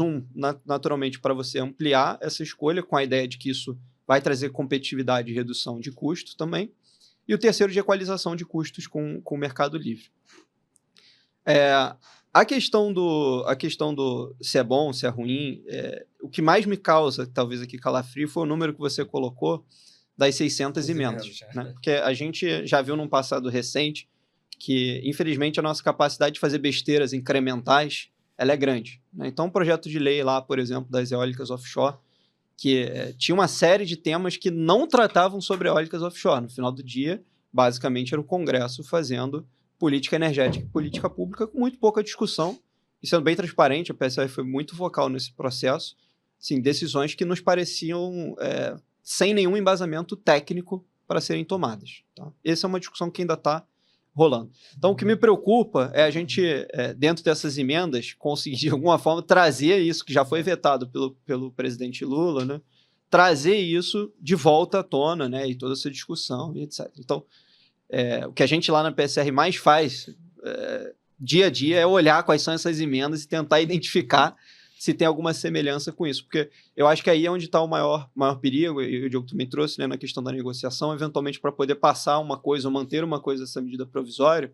Speaker 4: Naturalmente, para você ampliar essa escolha com a ideia de que isso vai trazer competitividade e redução de custo também. E o terceiro de equalização de custos com o mercado livre. A questão do se é bom, se é ruim, o que mais me causa, talvez aqui calafrio, foi o número que você colocou das 600 emendas. Né? Porque a gente já viu num passado recente que, infelizmente, a nossa capacidade de fazer besteiras incrementais ela é grande. Né? Então, um projeto de lei lá, por exemplo, das eólicas offshore, que tinha uma série de temas que não tratavam sobre eólicas offshore. No final do dia, basicamente, era o Congresso fazendo política energética e política pública com muito pouca discussão. E sendo bem transparente, a PSF foi muito vocal nesse processo. Assim, decisões que nos pareciam sem nenhum embasamento técnico para serem tomadas. Tá? Essa é uma discussão que ainda está rolando. Então, o que me preocupa é a gente, dentro dessas emendas, conseguir, de alguma forma, trazer isso, que já foi vetado pelo presidente Lula, né? Trazer isso de volta à tona, né? E toda essa discussão, e etc. Então, o que a gente lá na PSR mais faz, dia a dia, é olhar quais são essas emendas e tentar identificar se tem alguma semelhança com isso. Porque eu acho que aí é onde está o maior perigo, e o Diogo também trouxe, né, na questão da negociação, eventualmente para poder passar uma coisa ou manter uma coisa dessa medida provisória,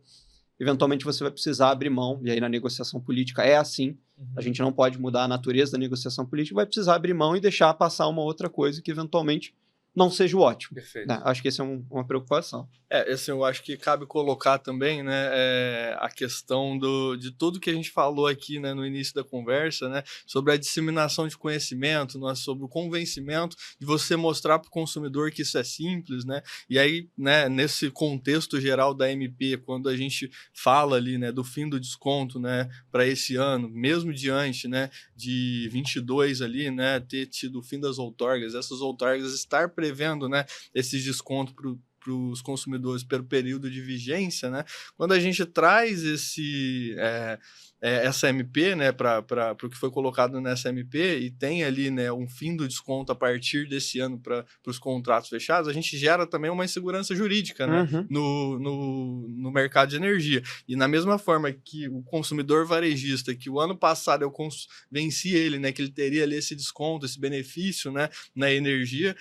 Speaker 4: eventualmente você vai precisar abrir mão, e aí na negociação política é assim, a gente não pode mudar a natureza da negociação política, vai precisar abrir mão e deixar passar uma outra coisa que eventualmente não seja o ótimo.
Speaker 1: Perfeito.
Speaker 4: Né? Acho que essa é uma preocupação.
Speaker 2: Assim, eu acho que cabe colocar também, né, a questão de tudo que a gente falou aqui, né, no início da conversa, né, sobre a disseminação de conhecimento, né, sobre o convencimento de você mostrar para o consumidor que isso é simples, né, e aí, né, nesse contexto geral da MP, quando a gente fala ali, né, do fim do desconto, né, para esse ano, mesmo diante, né, de 22 ali, né, ter tido o fim das outorgas, essas outorgas estar prevendo, né, esses descontos para os consumidores pelo período de vigência, né? Quando a gente traz essa MP, né, para o que foi colocado nessa MP e tem ali, né, um fim do desconto a partir desse ano para os contratos fechados, a gente gera também uma insegurança jurídica, né, no mercado de energia. E na mesma forma que o consumidor varejista, que o ano passado eu venci ele, né, que ele teria ali esse desconto, esse benefício, né, na energia,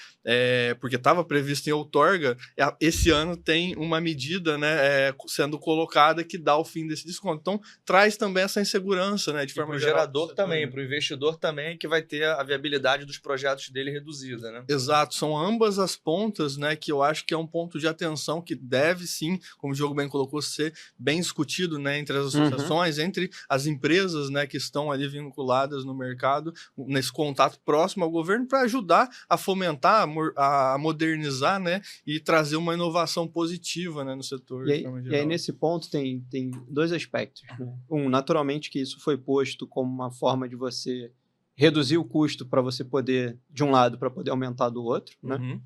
Speaker 2: porque estava previsto em outorga, esse ano tem uma medida, né, sendo colocada que dá o fim desse desconto. Então, traz também essa insegurança, né, de forma geral.
Speaker 1: Para o gerador também, para o investidor também, que vai ter a viabilidade dos projetos dele reduzida, né?
Speaker 2: Exato, são ambas as pontas, né, que eu acho que é um ponto de atenção que deve sim, como o Diogo bem colocou, ser bem discutido, né, entre as associações, entre as empresas, né, que estão ali vinculadas no mercado, nesse contato próximo ao governo, para ajudar a fomentar, a modernizar, né, e trazer uma inovação positiva, né, no setor.
Speaker 4: E aí nesse ponto tem dois aspectos, né? Naturalmente que isso foi posto como uma forma de você reduzir o custo para você poder, de um lado, para poder aumentar do outro, né?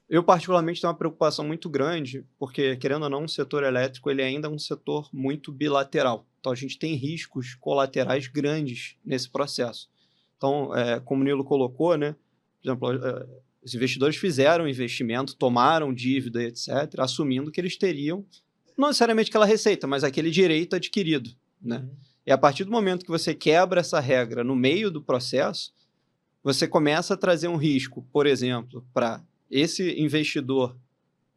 Speaker 4: Eu, particularmente, tenho uma preocupação muito grande, porque, querendo ou não, o setor elétrico ele ainda é um setor muito bilateral. Então, a gente tem riscos colaterais grandes nesse processo. Então, como o Nilo colocou, né? Por exemplo, os investidores fizeram investimento, tomaram dívida, etc., assumindo que eles teriam, não necessariamente aquela receita, mas aquele direito adquirido, né? E a partir do momento que você quebra essa regra no meio do processo, você começa a trazer um risco, por exemplo, para esse investidor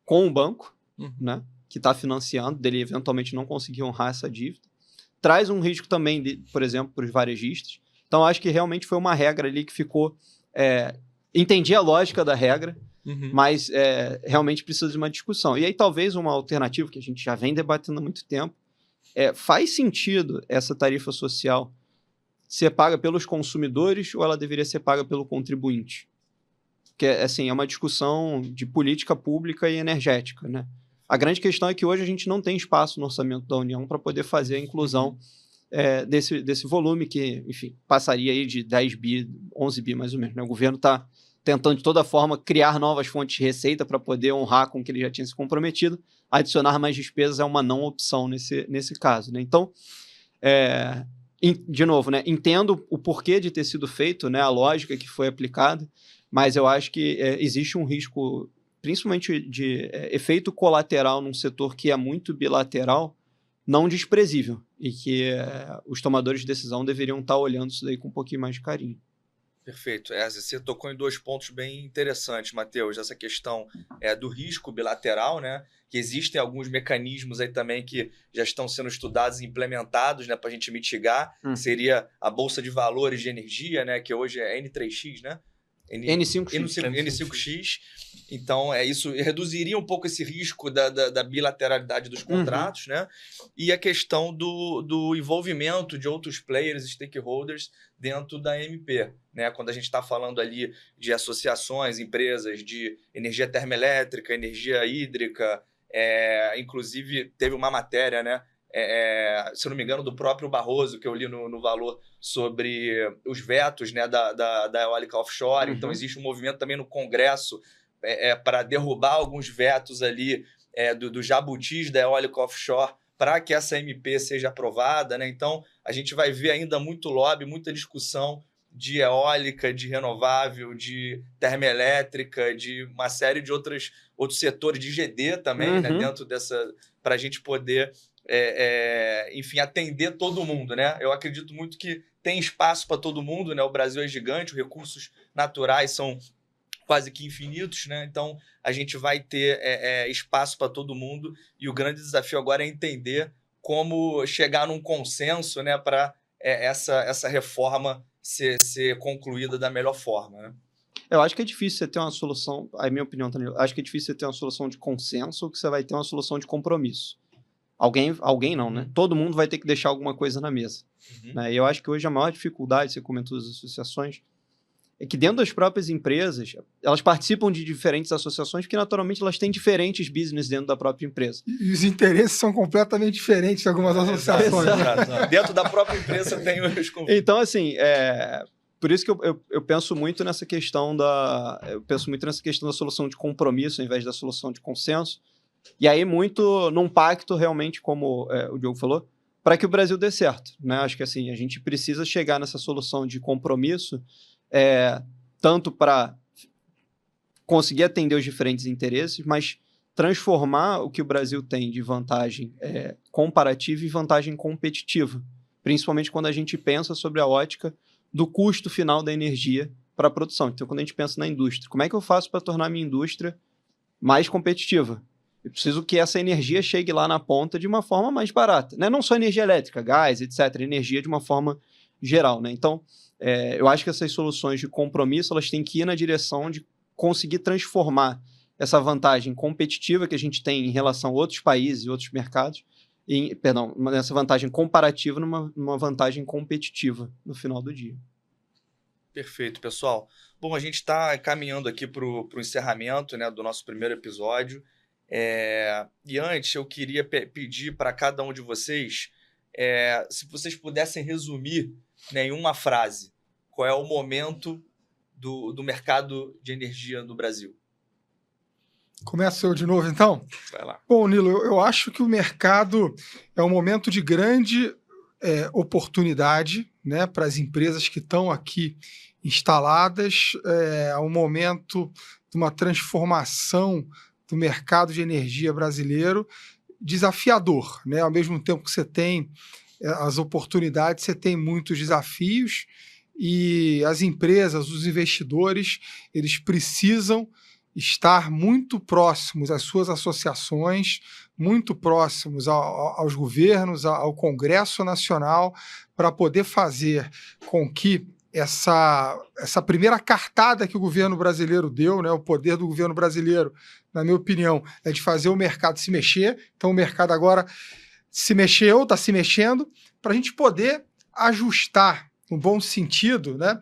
Speaker 4: com o banco, né, que está financiando, dele eventualmente não conseguir honrar essa dívida. Traz um risco também, por exemplo, para os varejistas. Então, acho que realmente foi uma regra ali que ficou... entendi a lógica da regra, mas realmente precisa de uma discussão. E aí, talvez uma alternativa que a gente já vem debatendo há muito tempo, faz sentido essa tarifa social ser paga pelos consumidores ou ela deveria ser paga pelo contribuinte? Porque, assim, é uma discussão de política pública e energética, né? A grande questão é que hoje a gente não tem espaço no orçamento da União para poder fazer a inclusão desse volume que, enfim, passaria aí de 10 bi, 11 bi mais ou menos, né? O governo está tentando de toda forma criar novas fontes de receita para poder honrar com o que ele já tinha se comprometido. Adicionar mais despesas é uma não opção nesse caso, né? Então, de novo, né, entendo o porquê de ter sido feito, né, a lógica que foi aplicada, mas eu acho que existe um risco, principalmente de efeito colateral num setor que é muito bilateral, não desprezível, e que os tomadores de decisão deveriam estar olhando isso daí com um pouquinho mais de carinho.
Speaker 1: Perfeito. Você tocou em 2 pontos bem interessantes, Matheus. Essa questão do risco bilateral, né? Que existem alguns mecanismos aí também que já estão sendo estudados e implementados, né, para a gente mitigar. Seria a Bolsa de Valores de Energia, né? Que hoje é N3X, né? N5X. Então, isso reduziria um pouco esse risco da bilateralidade dos contratos, né? E a questão do envolvimento de outros players, stakeholders, dentro da MP, né? Quando a gente está falando ali de associações, empresas de energia termoelétrica, energia hídrica, inclusive teve uma matéria, né? Se eu não me engano, do próprio Barroso, que eu li no Valor, sobre os vetos, né, da eólica offshore. Então, existe um movimento também no Congresso para derrubar alguns vetos ali do jabutis da eólica offshore para que essa MP seja aprovada, né? Então, a gente vai ver ainda muito lobby, muita discussão de eólica, de renovável, de termoelétrica, de uma série de outros setores, de GD também, né, dentro dessa, para a gente poder enfim, atender todo mundo, né? Eu acredito muito que tem espaço para todo mundo, né? O Brasil é gigante, os recursos naturais são quase que infinitos, né? Então, a gente vai ter espaço para todo mundo e o grande desafio agora é entender como chegar num consenso, né? Para essa reforma ser concluída da melhor forma, né?
Speaker 4: Eu acho que é difícil você ter uma solução, a minha opinião também, acho que é difícil você ter uma solução de consenso ou que você vai ter uma solução de compromisso. Alguém não, né? Todo mundo vai ter que deixar alguma coisa na mesa. Né? E eu acho que hoje a maior dificuldade, você comentou das associações, é que dentro das próprias empresas, elas participam de diferentes associações porque, naturalmente, elas têm diferentes business dentro da própria empresa.
Speaker 3: E os interesses são completamente diferentes de algumas associações.
Speaker 1: Exato. Dentro da própria empresa tem os conflitos.
Speaker 4: Então, assim, por isso que eu penso muito nessa questão da solução de compromisso ao invés da solução de consenso. E aí muito num pacto realmente, como o Diogo falou, para que o Brasil dê certo. Né? Acho que assim, a gente precisa chegar nessa solução de compromisso, tanto para conseguir atender os diferentes interesses, mas transformar o que o Brasil tem de vantagem comparativa em vantagem competitiva, principalmente quando a gente pensa sobre a ótica do custo final da energia para a produção. Então, quando a gente pensa na indústria, como é que eu faço para tornar a minha indústria mais competitiva? Eu preciso que essa energia chegue lá na ponta de uma forma mais barata. Né? Não só energia elétrica, gás, etc. Energia de uma forma geral. Né? Então, eu acho que essas soluções de compromisso elas têm que ir na direção de conseguir transformar essa vantagem competitiva que a gente tem em relação a outros países e outros mercados, essa vantagem comparativa numa vantagem competitiva no final do dia.
Speaker 1: Perfeito, pessoal. Bom, a gente está caminhando aqui para o encerramento, né, do nosso primeiro episódio. E antes eu queria pedir para cada um de vocês, se vocês pudessem resumir, né, em uma frase, qual é o momento do mercado de energia no Brasil.
Speaker 3: Começa eu de novo, então?
Speaker 1: Vai lá.
Speaker 3: Bom, Nilo, eu acho que o mercado é um momento de grande oportunidade, né, para as empresas que estão aqui instaladas, um momento de uma transformação do mercado de energia brasileiro desafiador, né? Ao mesmo tempo que você tem as oportunidades, você tem muitos desafios e as empresas, os investidores, eles precisam estar muito próximos às suas associações, muito próximos aos governos, ao Congresso Nacional, para poder fazer com que essa primeira cartada que o governo brasileiro deu, né, o poder do governo brasileiro, na minha opinião, é de fazer o mercado se mexer. Então o mercado agora se mexeu, está se mexendo, para a gente poder ajustar, no bom sentido, né,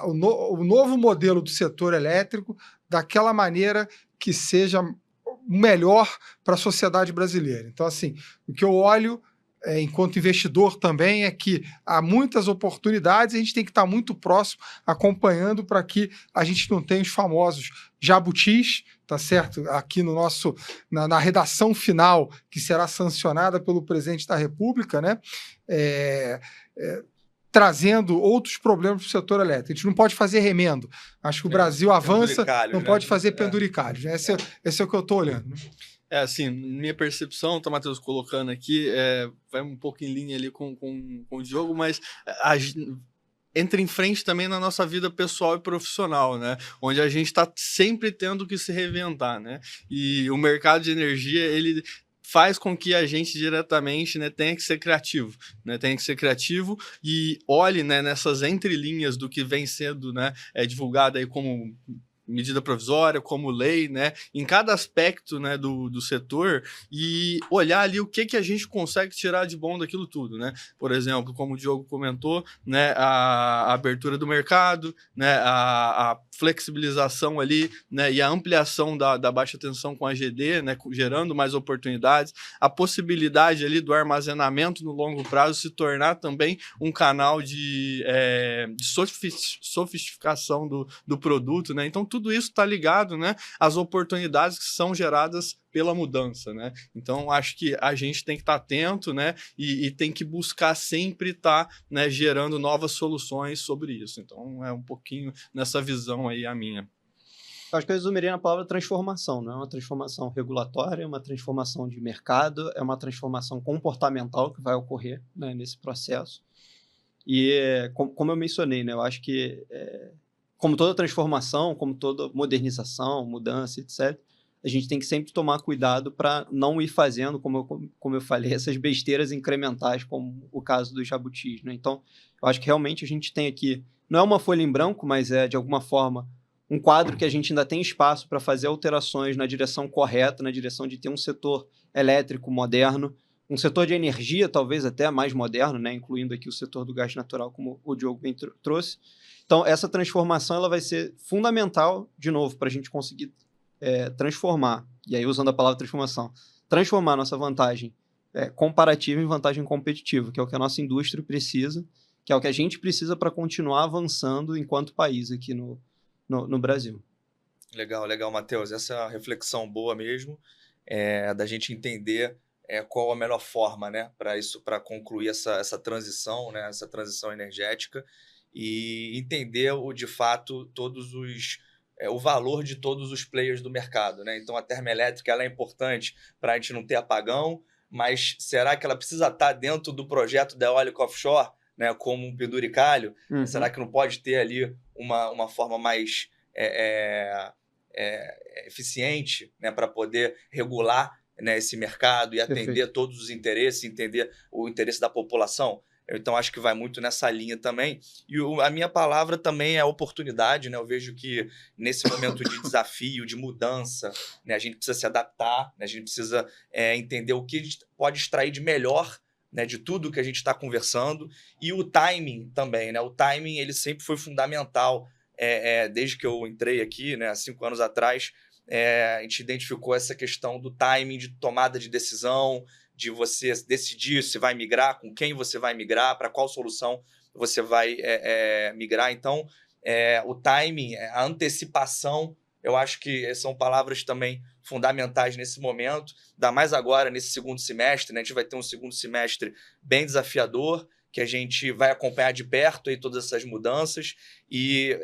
Speaker 3: o novo modelo do setor elétrico daquela maneira que seja melhor para a sociedade brasileira. Então, assim, o que eu olho enquanto investidor também é que há muitas oportunidades e a gente tem que estar muito próximo, acompanhando para que a gente não tenha os famosos jabutis, tá certo? Aqui no na redação final, que será sancionada pelo presidente da República, né? Trazendo outros problemas para o setor elétrico. A gente não pode fazer remendo. Acho que o Brasil avança, não pode fazer penduricalhos. Né? Esse é o que eu estou olhando. Né?
Speaker 2: Assim, minha percepção, tá, Matheus, colocando aqui, vai um pouco em linha ali com o Diogo, mas entra em frente também na nossa vida pessoal e profissional, né? Onde a gente está sempre tendo que se reinventar, né? E o mercado de energia, ele faz com que a gente diretamente, né, tenha que ser criativo, né? Tenha que ser criativo e olhe, né, nessas entrelinhas do que vem sendo, né, divulgado aí como medida provisória, como lei, né, em cada aspecto, né, do setor, e olhar ali o que a gente consegue tirar de bom daquilo tudo, né? Por exemplo, como o Diogo comentou, né, a abertura do mercado, né, a flexibilização ali, né, e a ampliação da baixa tensão com a GD, né, gerando mais oportunidades, a possibilidade ali do armazenamento no longo prazo se tornar também um canal de sofisticação do produto, né? Então, tudo isso está ligado, né, às oportunidades que são geradas pela mudança, né? Então, acho que a gente tem que estar atento, né, e tem que buscar sempre estar, né, gerando novas soluções sobre isso. Então, é um pouquinho nessa visão aí a minha.
Speaker 4: Eu acho que eu resumiria na palavra transformação, não é uma transformação regulatória, é uma transformação de mercado, é uma transformação comportamental que vai ocorrer, né, nesse processo. E, como eu mencionei, né, eu acho que, como toda transformação, como toda modernização, mudança, etc., a gente tem que sempre tomar cuidado para não ir fazendo, como eu falei, essas besteiras incrementais, como o caso dos jabutis, né? Então, eu acho que realmente a gente tem aqui, não é uma folha em branco, mas é, de alguma forma, um quadro que a gente ainda tem espaço para fazer alterações na direção correta, na direção de ter um setor elétrico moderno, um setor de energia talvez até mais moderno, né? Incluindo aqui o setor do gás natural, como o Diogo bem trouxe. Então, essa transformação ela vai ser fundamental, de novo, para a gente conseguir transformar, e aí usando a palavra transformação, transformar nossa vantagem comparativa em vantagem competitiva, que é o que a nossa indústria precisa, que é o que a gente precisa para continuar avançando enquanto país aqui no Brasil.
Speaker 1: Legal, Matheus. Essa é uma reflexão boa mesmo, da gente entender qual a melhor forma, né, para concluir essa transição, né, essa transição energética, e entender de fato o valor de todos os players do mercado, né? Então, a termoelétrica ela é importante para a gente não ter apagão, mas será que ela precisa estar dentro do projeto da eólica offshore, né, como um penduricalho?
Speaker 4: Uhum.
Speaker 1: Será que não pode ter ali uma forma mais eficiente, né, para poder regular, né, esse mercado e atender
Speaker 4: Perfeito.
Speaker 1: todos os interesses, entender o interesse da população? Então, acho que vai muito nessa linha também. E a minha palavra também é oportunidade, né? Eu vejo que nesse momento de desafio, de mudança, né, a gente precisa se adaptar, né, a gente precisa entender o que a gente pode extrair de melhor, né, de tudo que a gente está conversando. E o timing também, né? O timing ele sempre foi fundamental. Desde que eu entrei aqui, né, há 5 anos atrás, a gente identificou essa questão do timing de tomada de decisão, de você decidir se vai migrar, com quem você vai migrar, para qual solução você vai migrar. Então, o timing, a antecipação, eu acho que são palavras também fundamentais nesse momento, ainda mais agora, nesse segundo semestre, né? A gente vai ter um segundo semestre bem desafiador, que a gente vai acompanhar de perto aí todas essas mudanças e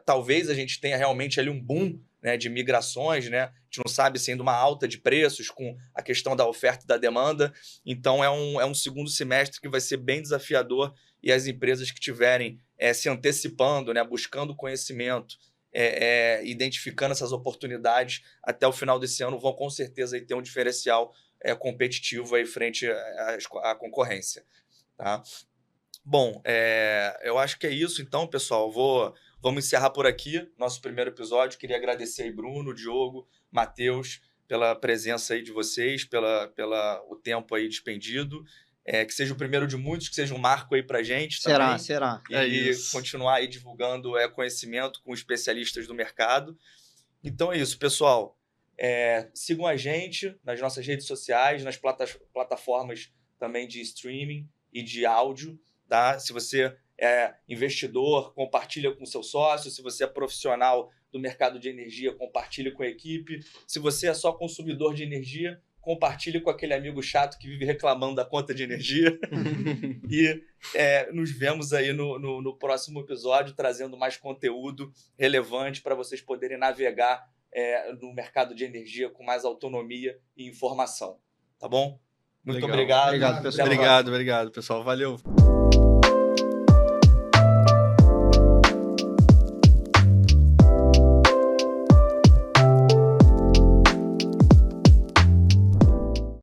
Speaker 1: talvez a gente tenha realmente ali um boom, né, de migrações, né? A gente não sabe se ainda uma alta de preços com a questão da oferta e da demanda. Então, é um segundo semestre que vai ser bem desafiador e as empresas que estiverem se antecipando, né, buscando conhecimento, identificando essas oportunidades até o final desse ano vão com certeza aí ter um diferencial competitivo aí frente à concorrência. Tá? Bom, eu acho que é isso então, pessoal. Vamos encerrar por aqui nosso primeiro episódio. Queria agradecer aí Bruno, Diogo, Matheus, pela presença aí de vocês, o tempo aí despendido. Que seja o primeiro de muitos, que seja um marco aí pra gente também.
Speaker 4: Será.
Speaker 1: E continuar aí divulgando conhecimento com especialistas do mercado. Então é isso, pessoal. Sigam a gente nas nossas redes sociais, nas plataformas também de streaming e de áudio. Tá? Se você é investidor, compartilha com seu sócio. Se você é profissional do mercado de energia, compartilhe com a equipe. Se você é só consumidor de energia, compartilhe com aquele amigo chato que vive reclamando da conta de energia. E nos vemos aí no próximo episódio, trazendo mais conteúdo relevante para vocês poderem navegar no mercado de energia com mais autonomia e informação. Tá bom? Muito obrigado.
Speaker 2: Obrigado, pessoal. Valeu.